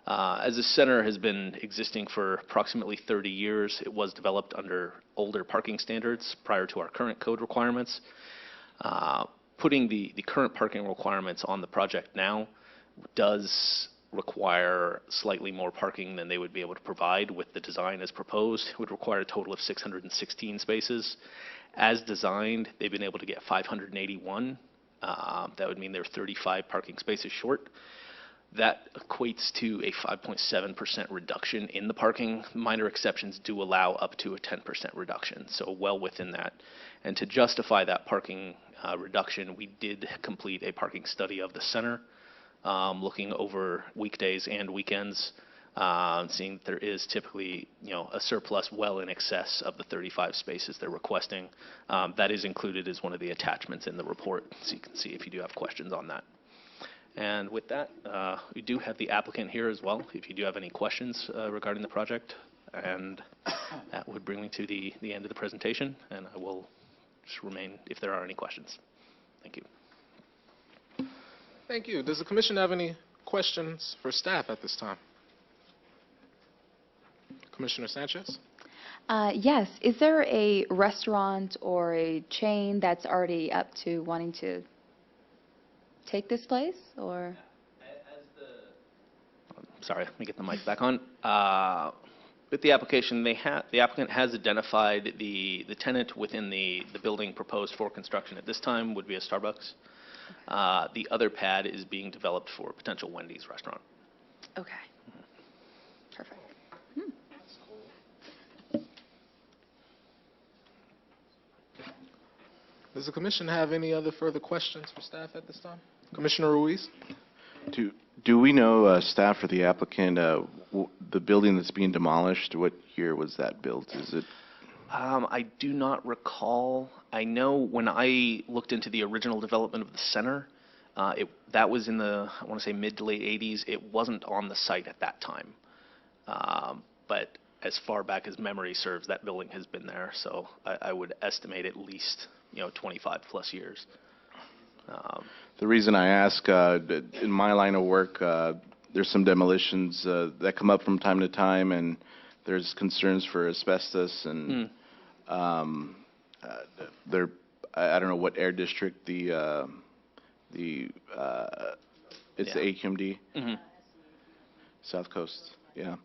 As the center has been existing for approximately 30 years, it was developed under older parking standards prior to our current code requirements. Putting the current parking requirements on the project now does require slightly more parking than they would be able to provide with the design as proposed. It would require a total of 616 spaces. As designed, they've been able to get 581. That would mean they're 35 parking spaces short. That equates to a 5.7% reduction in the parking. Minor exceptions do allow up to a 10% reduction, so well within that. And to justify that parking reduction, we did complete a parking study of the center, looking over weekdays and weekends, seeing that there is typically, a surplus well in excess of the 35 spaces they're requesting. That is included as one of the attachments in the report, so you can see if you do have questions on that. And with that, we do have the applicant here as well, if you do have any questions regarding the project. And that would bring me to the end of the presentation, and I will just remain if there are any questions. Thank you. Thank you. Does the commission have any questions for staff at this time? Commissioner Sanchez? Yes. Is there a restaurant or a chain that's already up to wanting to take this place, or? Sorry, let me get the mic back on. With the application, the applicant has identified the tenant within the building proposed for construction at this time would be a Starbucks. The other pad is being developed for a potential Wendy's restaurant. Okay. Perfect. Does the commission have any other further questions for staff at this time? Commissioner Ruiz? Do we know, staff or the applicant, the building that's being demolished, what year was that built? Is it? I do not recall. I know when I looked into the original development of the center, that was in the, I want to say, mid to late 80s. It wasn't on the site at that time. But as far back as memory serves, that building has been there, so I would estimate at least, 25-plus years. The reason I ask, in my line of work, there's some demolitions that come up from time to time, and there's concerns for asbestos, and I don't know what air district it's the AQMD, South Coast, yeah.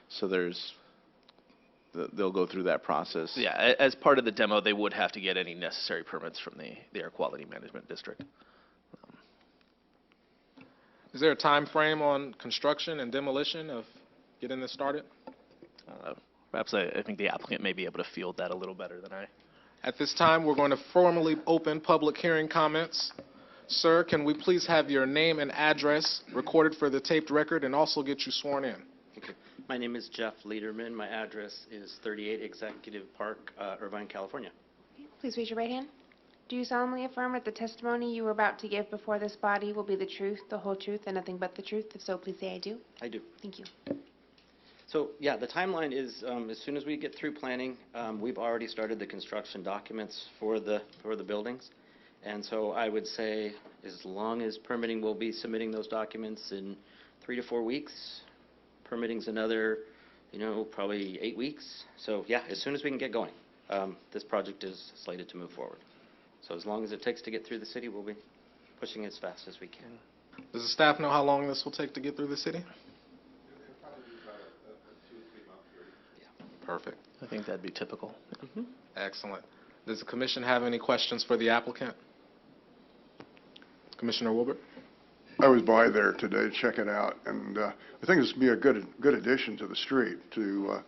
So they'll go through that process. Yeah, as part of the demo, they would have to get any necessary permits from the Air Quality Management District. Is there a time frame on construction and demolition of getting this started? Perhaps I think the applicant may be able to field that a little better than I. At this time, we're going to formally open public hearing comments. Sir, can we please have your name and address recorded for the taped record and also get you sworn in? Okay. My name is Jeff Lederman. My address is 38 Executive Park, Irvine, California. Please raise your right hand. Do you solemnly affirm that the testimony you are about to give before this body will be the truth, the whole truth, and nothing but the truth? If so, please say I do. I do. Thank you. So, yeah, the timeline is as soon as we get through planning, we've already started the construction documents for the buildings. And so I would say as long as permitting, will be submitting those documents in 3 to 4 weeks. Permitting's another, probably 8 weeks. So, yeah, as soon as we can get going, this project is slated to move forward. So as long as it takes to get through the city, we'll be pushing as fast as we can. Does the staff know how long this will take to get through the city? Perfect. I think that'd be typical. Excellent. Does the commission have any questions for the applicant? Commissioner Wilbert? I was by there today to check it out, and I think this would be a good addition to the street to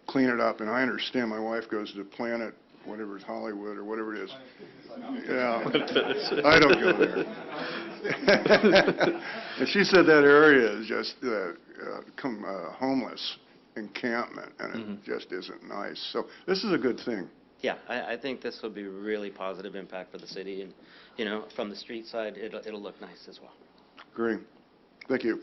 clean it up. And I understand my wife goes to Planet, whatever it's Hollywood or whatever it is. Yeah, I don't go there. And she said that area is just homeless encampment, and it just isn't nice. So this is a good thing. Yeah, I think this will be a really positive impact for the city, and from the street side, it'll look nice as well. Agree. Thank you.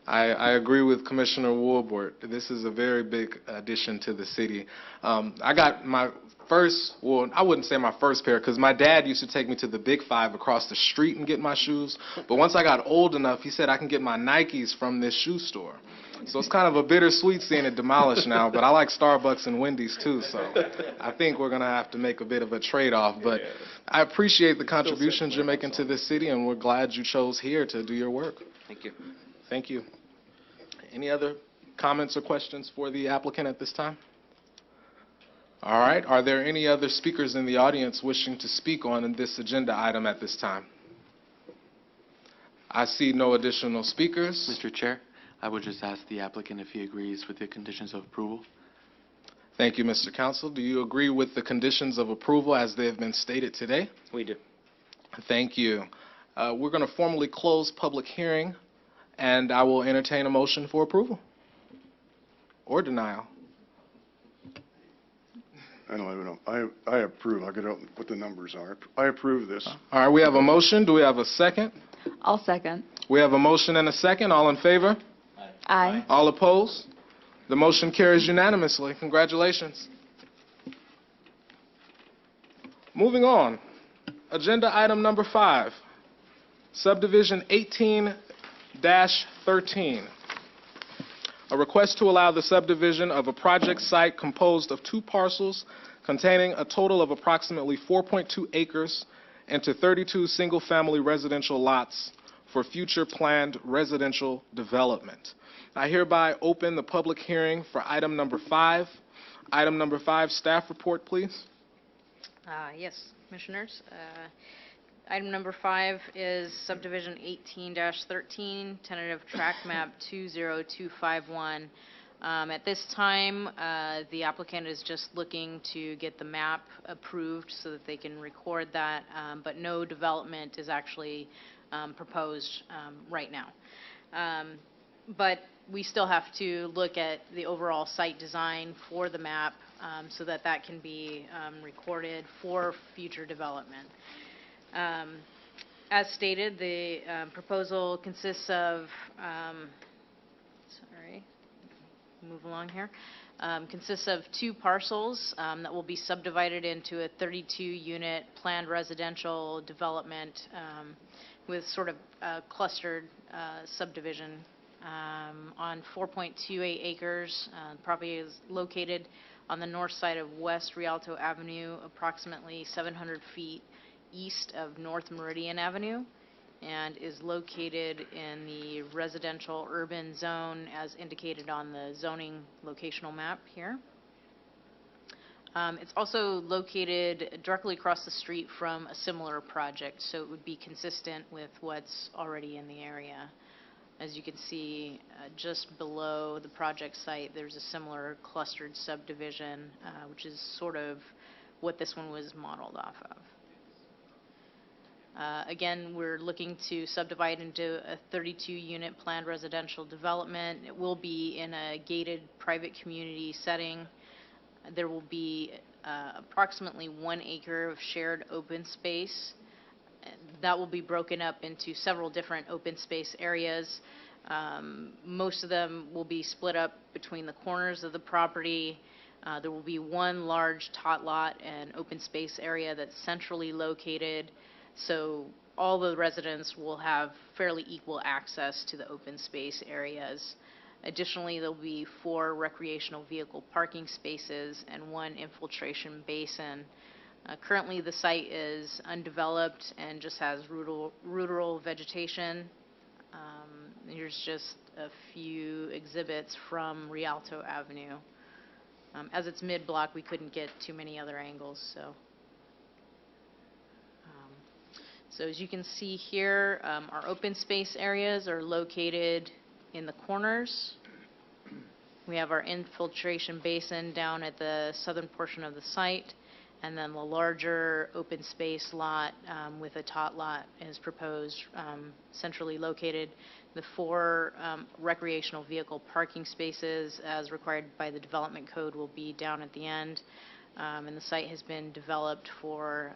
I agree with Commissioner Wilbert. This is a very big addition to the city. I got my first, well, I wouldn't say my first pair, because my dad used to take me to the Big Five across the street and get my shoes. But once I got old enough, he said I can get my Nikes from this shoe store. So it's kind of a bittersweet seeing it demolished now, but I like Starbucks and Wendy's too, so I think we're going to have to make a bit of a trade-off. But I appreciate the contributions you're making to this city, and we're glad you chose here to do your work. Thank you. Thank you. Any other comments or questions for the applicant at this time? All right. Are there any other speakers in the audience wishing to speak on this agenda item at this time? I see no additional speakers. Mr. Chair, I would just ask the applicant if he agrees with the conditions of approval. Thank you, Mr. Counsel. Do you agree with the conditions of approval as they have been stated today? We do. Thank you. We're going to formally close public hearing, and I will entertain a motion for approval or denial. I don't even know. I approve. I could know what the numbers are. I approve this. All right, we have a motion. Do we have a second? I'll second. We have a motion and a second. All in favor? Aye. All opposed? The motion carries unanimously. Congratulations. Moving on. Agenda item number 5, subdivision 18-13. A request to allow the subdivision of a project site composed of 2 parcels containing a total of approximately 4.2 acres into 32 single-family residential lots for future planned residential development. I hereby open the public hearing for item number 5. Item number 5, staff report, please. Yes, Commissioners. Item number 5 is subdivision 18-13, tentative tract map 20251. At this time, the applicant is just looking to get the map approved so that they can record that, but no development is actually proposed right now. But we still have to look at the overall site design for the map so that that can be recorded for future development. As stated, the proposal consists of, move along here. Consists of 2 parcels that will be subdivided into a 32-unit planned residential development with sort of a clustered subdivision on 4.28 acres. The property is located on the north side of West Rialto Avenue, approximately 700 feet east of North Meridian Avenue, and is located in the residential urban zone as indicated on the zoning locational map here. It's also located directly across the street from a similar project, so it would be consistent with what's already in the area. As you can see, just below the project site, there's a similar clustered subdivision, which is sort of what this one was modeled off of. Again, we're looking to subdivide into a 32-unit planned residential development. It will be in a gated private community setting. There will be approximately 1 acre of shared open space. That will be broken up into several different open space areas. Most of them will be split up between the corners of the property. There will be 1 large tot lot and open space area that's centrally located. So all the residents will have fairly equal access to the open space areas. Additionally, there will be 4 recreational vehicle parking spaces and 1 infiltration basin. Currently, the site is undeveloped and just has ruderal vegetation. Here's just a few exhibits from Rialto Avenue. As it's mid-block, we couldn't get too many other angles, So as you can see here, our open space areas are located in the corners. We have our infiltration basin down at the southern portion of the site, and then the larger open space lot with a tot lot is proposed centrally located. The 4 recreational vehicle parking spaces, as required by the development code, will be down at the end. And the site has been developed for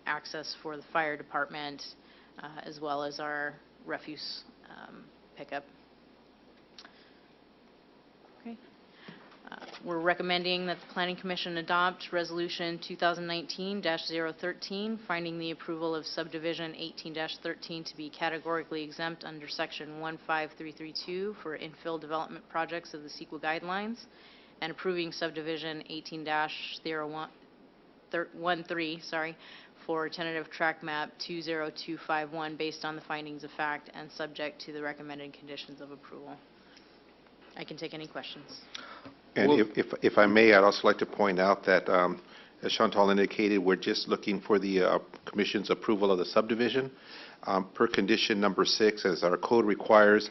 access for the fire department as well as our refuse pickup. Okay. We're recommending that the Planning Commission adopt Resolution 2019-013, finding the approval of subdivision 18-13 to be categorically exempt under Section 15332 for infill development projects of the CEQA guidelines, and approving subdivision 18-13, for tentative track map 20251 based on the findings of fact and subject to the recommended conditions of approval. I can take any questions. And if I may, I'd also like to point out that, as Chantal indicated, we're just looking for the Commission's approval of the subdivision. Per condition number 6, as our code requires,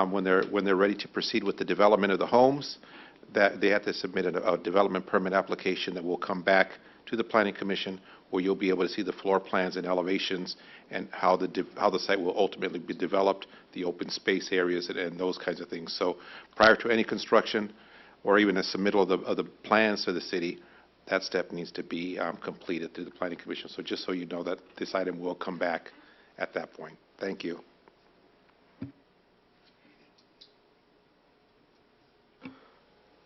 when they're ready to proceed with the development of the homes, that they have to submit a development permit application that will come back to the Planning Commission, where you'll be able to see the floor plans and elevations and how the site will ultimately be developed, the open space areas and those kinds of things. So prior to any construction or even a submittal of the plans to the city, that step needs to be completed through the Planning Commission. So just so you know that this item will come back at that point. Thank you.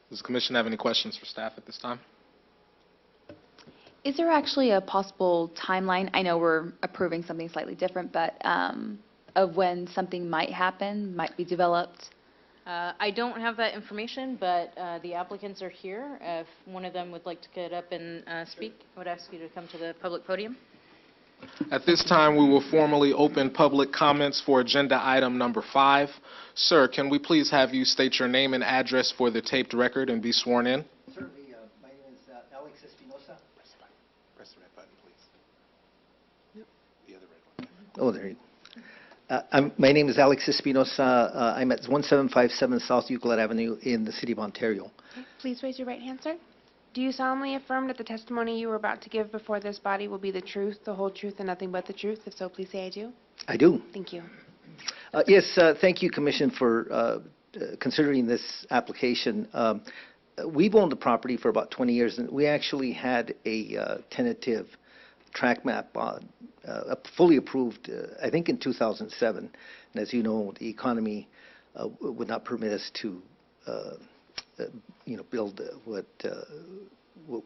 Does the Commission have any questions for staff at this time? Is there actually a possible timeline? I know we're approving something slightly different, but of when something might happen, might be developed? I don't have that information, but the applicants are here. If one of them would like to get up and speak, I would ask you to come to the public podium. At this time, we will formally open public comments for agenda item number 5. Sir, can we please have you state your name and address for the taped record and be sworn in? Certainly. My name is Alex Espinosa. Press the red button, please. The other red one. Oh, there you go. My name is Alex Espinosa. I'm at 1757 South Euclid Avenue in the City of Ontario. Okay. Please raise your right hand, sir. Do you solemnly affirm that the testimony you are about to give before this body will be the truth, the whole truth, and nothing but the truth? If so, please say I do. I do. Thank you. Yes, thank you, Commission, for considering this application. We've owned the property for about 20 years, and we actually had a tentative track map fully approved, I think, in 2007. And as you know, the economy would not permit us to build what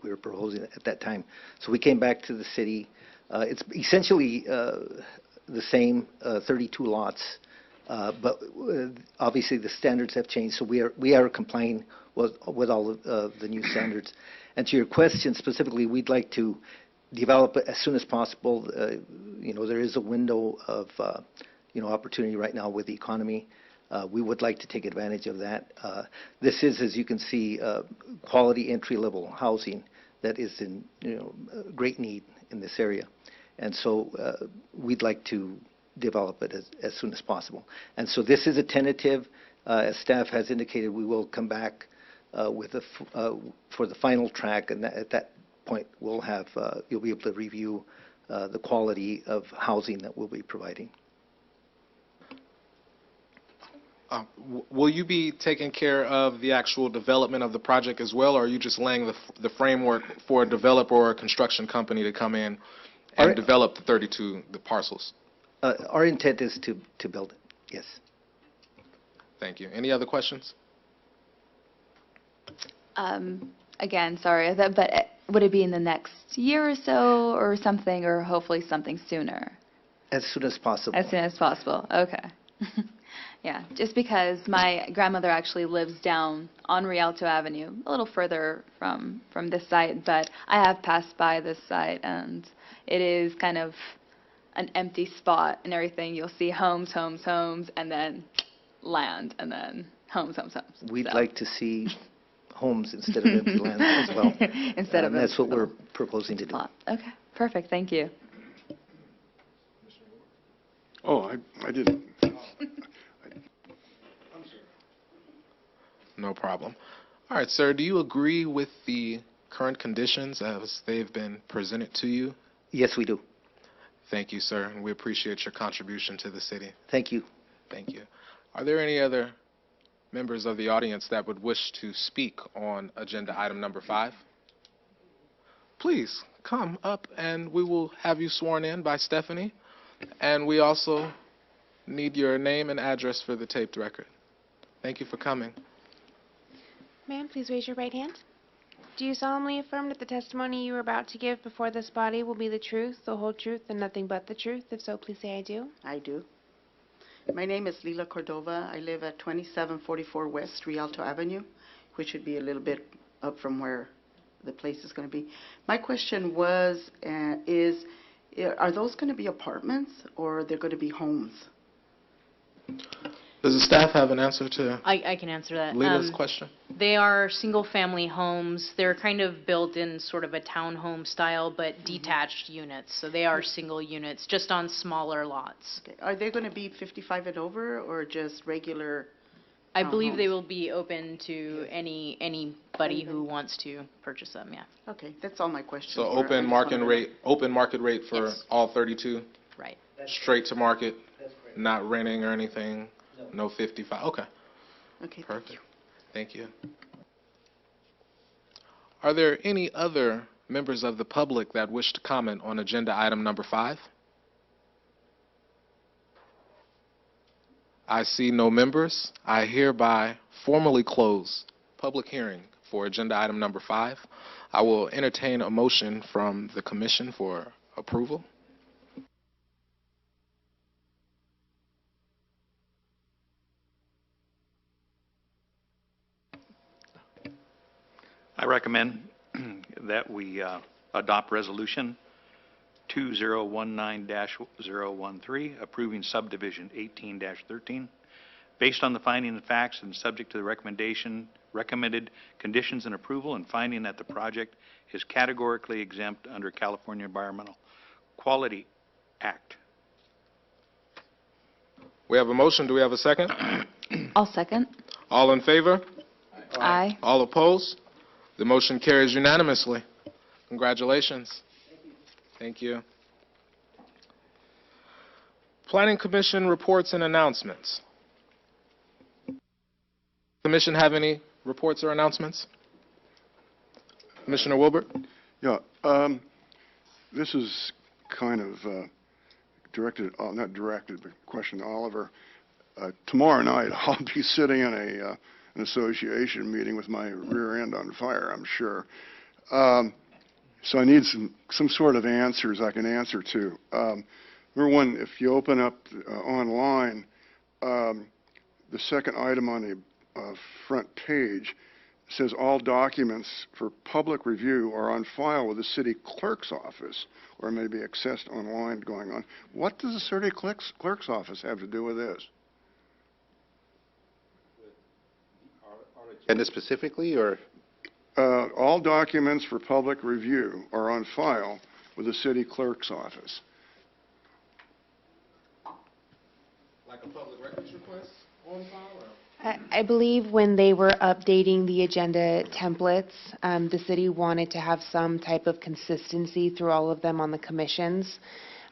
we were proposing at that time. So we came back to the city. It's essentially the same 32 lots, but obviously the standards have changed, so we are complying with all of the new standards. And to your question specifically, we'd like to develop it as soon as possible. There is a window of opportunity right now with the economy. We would like to take advantage of that. This is, as you can see, quality entry-level housing that is in great need in this area. And so we'd like to develop it as soon as possible. And so this is a tentative. As staff has indicated, we will come back for the final track, and at that point, you'll be able to review the quality of housing that we'll be providing. Will you be taking care of the actual development of the project as well, or are you just laying the framework for a developer or a construction company to come in and develop the parcels? Our intent is to build it, yes. Thank you. Any other questions? Again, sorry, but would it be in the next year or so or something, or hopefully something sooner? As soon as possible. As soon as possible, okay. Yeah, just because my grandmother actually lives down on Rialto Avenue, a little further from this site, but I have passed by this site, and it is kind of an empty spot and everything. You'll see homes, homes, homes, and then land, and then homes, homes, homes. We'd like to see homes instead of empty land as well. Instead of that's what we're proposing to do. Okay, perfect, thank you. Oh, I didn't. No problem. All right, sir, do you agree with the current conditions as they've been presented to you? Yes, we do. Thank you, sir, and we appreciate your contribution to the city. Thank you. Thank you. Are there any other members of the audience that would wish to speak on agenda item number 5? Please come up and we will have you sworn in by Stephanie. And we also need your name and address for the taped record. Thank you for coming. Ma'am, please raise your right hand. Do you solemnly affirm that the testimony you are about to give before this body will be the truth, the whole truth, and nothing but the truth? If so, please say I do. I do. My name is Lila Cordova. I live at 2744 West Rialto Avenue, which would be a little bit up from where the place is going to be. My question is, are those going to be apartments or are they going to be homes? Does the staff have an answer to I can answer that. Lila's question? They are single-family homes. They're kind of built in sort of a townhome style, but detached units. So they are single units, just on smaller lots. Okay. Are they going to be 55 and over or just regular I believe they townhomes? will be open to anybody who wants to purchase them, yeah. Okay, that's all my questions. So were. I open just market wanted to- rate, for Yes. all 32? Right. Straight to market? Not renting or anything? No 55? Okay. Okay, Perfect. Thank you. Are there any other members of the public that wish to comment on agenda item number 5? I see no members. I hereby formally close public hearing for agenda item number 5. I will entertain a motion from the commission for approval. I recommend that we adopt Resolution 2019-013, approving subdivision 18-13, based on the finding of facts and subject to the recommended conditions and approval, and finding that the project is categorically exempt under California Environmental Quality Act. We have a motion. Do we have a second? I'll second. All in favor? Aye. All opposed? The motion carries unanimously. Congratulations. Thank you. Planning Commission reports and announcements. Commission have any reports or announcements? Commissioner Wilbert? Yeah, this is kind of directed, not directed, but question to Oliver. Tomorrow night, I'll be sitting in an association meeting with my rear end on fire, I'm sure. So I need some sort of answers I can answer to. Number one, if you open up online, the second item on the front page says all documents for public review are on file with the city clerk's office or may be accessed online going on. What does the city clerk's office have to do with this? Agenda specifically, or? All documents for public review are on file with the city clerk's office. Like a public records request on file, or? I believe when they were updating the agenda templates, the city wanted to have some type of consistency through all of them on the commissions.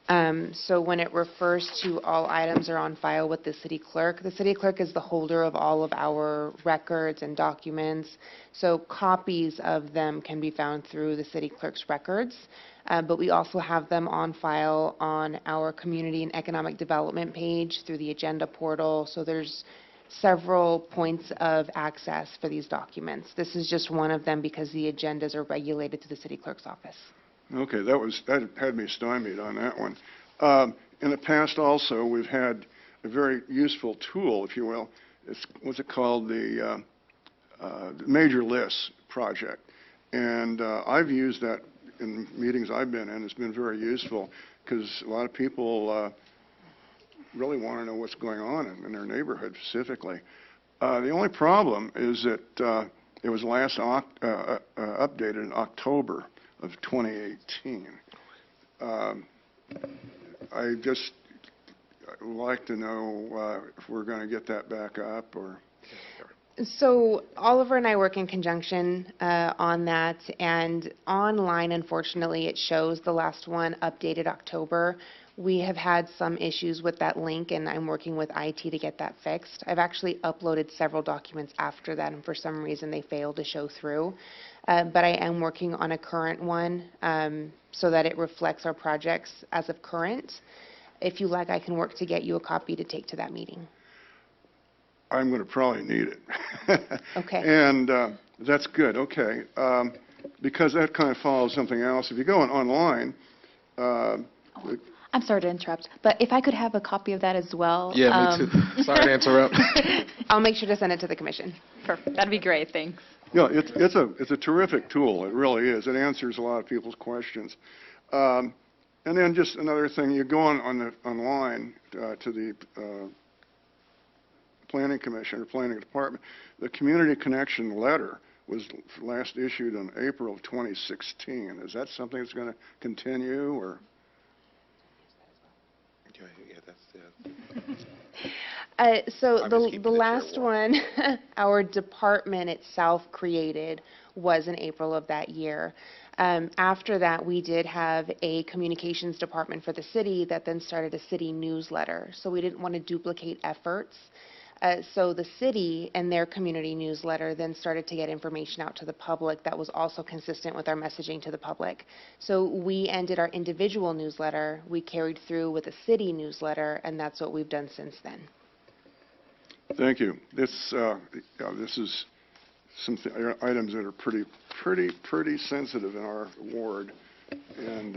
So when it refers to all items are on file with the city clerk is the holder of all of our records and documents. So copies of them can be found through the city clerk's records. But we also have them on file on our community and economic development page through the agenda portal. So there's several points of access for these documents. This is just one of them because the agendas are regulated to the city clerk's office. Okay, that had me stymied on that one. In the past also, we've had a very useful tool, if you will. What's it called? The Major Lists project. And I've used that in meetings I've been in. It's been very useful because a lot of people really want to know what's going on in their neighborhood specifically. The only problem is that it was last updated in October of 2018. I just would like to know if we're going to get that back up, or... So Oliver and I work in conjunction on that, and online, unfortunately, it shows the last one updated October. We have had some issues with that link, and I'm working with IT to get that fixed. I've actually uploaded several documents after that, and for some reason they failed to show through. But I am working on a current one so that it reflects our projects as of current. If you like, I can work to get you a copy to take to that meeting. I'm going to probably need it. Okay. And that's good, okay. Because that kind of follows something else. If you go online... I'm sorry to interrupt, but if I could have a copy of that as well. Yeah, me too. Sorry to interrupt. I'll make sure to send it to the commission. Perfect. That'd be great. Thanks. Yeah, it's a terrific tool. It really is. It answers a lot of people's questions. And then just another thing, you go online to the Planning Commission or Planning Department. The Community Connection letter was last issued in April of 2016. Is that something that's going to continue, or? So the last one our department itself created was in April of that year. After that, we did have a communications department for the city that then started a city newsletter. So we didn't want to duplicate efforts. So the city and their community newsletter then started to get information out to the public that was also consistent with our messaging to the public. So we ended our individual newsletter, we carried through with a city newsletter, and that's what we've done since then. Thank you. This is some items that are pretty sensitive in our ward, and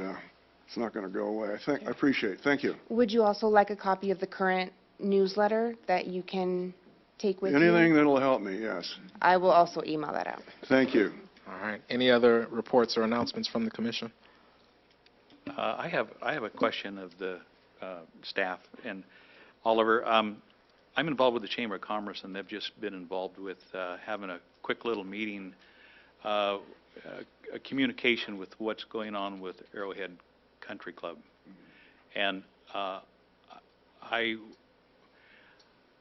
it's not going to go away. I appreciate it. Thank you. Would you also like a copy of the current newsletter that you can take with you? Anything that'll help me, yes. I will also email that out. Thank you. All right. Any other reports or announcements from the commission? I have a question of the staff. And Oliver, I'm involved with the Chamber of Commerce, and they've just been involved with having a quick little meeting, a communication with what's going on with Arrowhead Country Club. And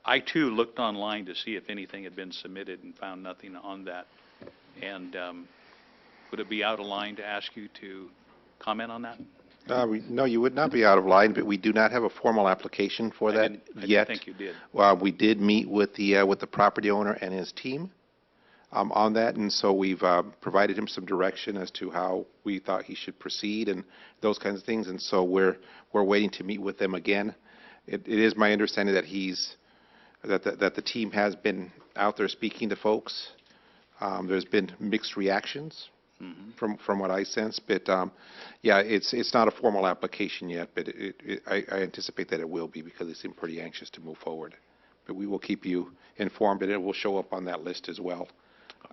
I too looked online to see if anything had been submitted and found nothing on that. And would it be out of line to ask you to comment on that? No, you would not be out of line, but we do not have a formal application for that yet. I think you did. We did meet with the property owner and his team on that, and so we've provided him some direction as to how we thought he should proceed and those kinds of things. And so we're waiting to meet with them again. It is my understanding that he's that the team has been out there speaking to folks. There's been mixed reactions from what I sense, but yeah, it's not a formal application yet, but I anticipate that it will be because they seem pretty anxious to move forward. But we will keep you informed, and it will show up on that list as well,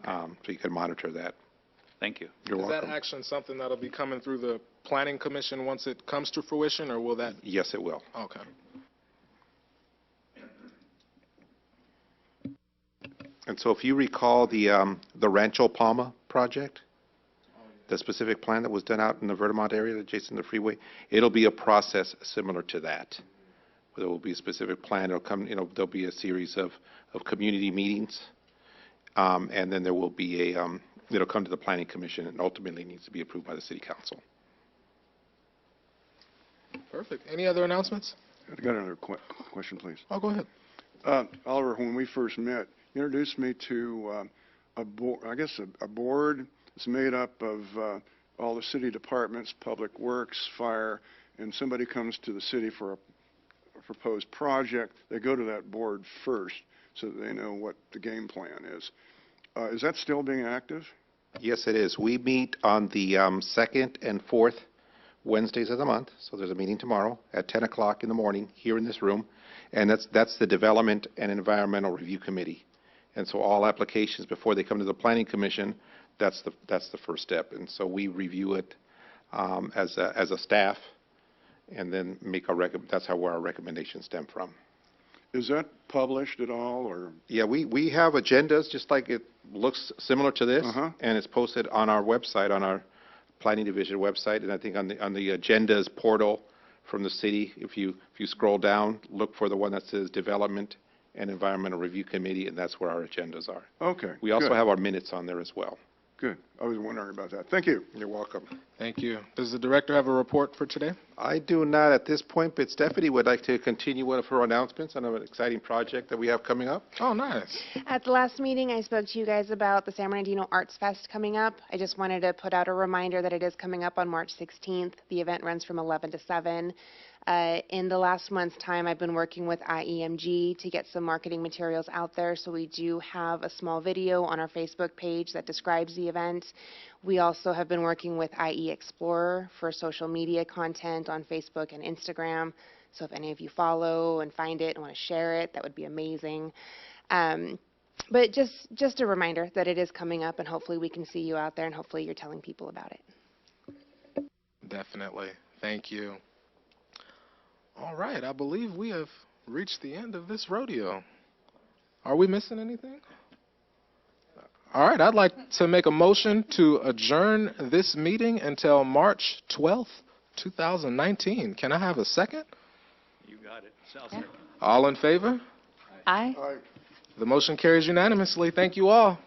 so you can monitor that. Thank you. You're Is welcome. that action something that'll be coming through the Planning Commission once it comes to fruition, or will that? Yes, it will. Okay. And so if you recall the Rancho Palma project, the specific plan that was done out in the Vermont area adjacent to the freeway, it'll be a process similar to that. There will be a specific plan, it'll come, there'll be a series of community meetings, and then there will be it'll come to the Planning Commission and ultimately needs to be approved by the City Council. Perfect. Any other announcements? I've got another question, please. Oh, go ahead. Oliver, when we first met, you introduced me to a board that's made up of all the city departments, Public Works, Fire, and somebody comes to the city for a proposed project, they go to that board first so that they know what the game plan is. Is that still being active? Yes, it is. We meet on the second and fourth Wednesdays of the month, so there's a meeting tomorrow at 10 o'clock in the morning here in this room, and that's the Development and Environmental Review Committee. And so all applications before they come to the Planning Commission, that's the first step. And so we review it as a staff, and then make that's where our recommendations stem from. Is that published at all, or? Yeah, we have agendas just like it looks similar to this, and it's posted on our website, on our Planning Division website, and I think on the agendas portal from the city. If you scroll down, look for the one that says Development and Environmental Review Committee, and that's where our agendas are. Okay. We also good. have our minutes on there as well. Good. I was wondering about that. Thank you. You're welcome. Thank you. Does the director have a report for today? I do not at this point, but Stephanie would like to continue one of her announcements on an exciting project that we have coming up. Oh, nice. At the last meeting, I spoke to you guys about the San Bernardino Arts Fest coming up. I just wanted to put out a reminder that it is coming up on March 16th. The event runs from 11 to 7. In the last month's time, I've been working with IEMG to get some marketing materials out there, so we do have a small video on our Facebook page that describes the event. We also have been working with IE Explorer for social media content on Facebook and Instagram, so if any of you follow and find it and want to share it, that would be amazing. But just a reminder that it is coming up, and hopefully we can see you out there, and hopefully you're telling people about it. Definitely. Thank you. All right, I believe we have reached the end of this rodeo. Are we missing anything? All right, I'd like to make a motion to adjourn this meeting until March 12th, 2019. Can I have a second? You got it. Sounds All in favor? Aye. The motion carries unanimously. Thank you all.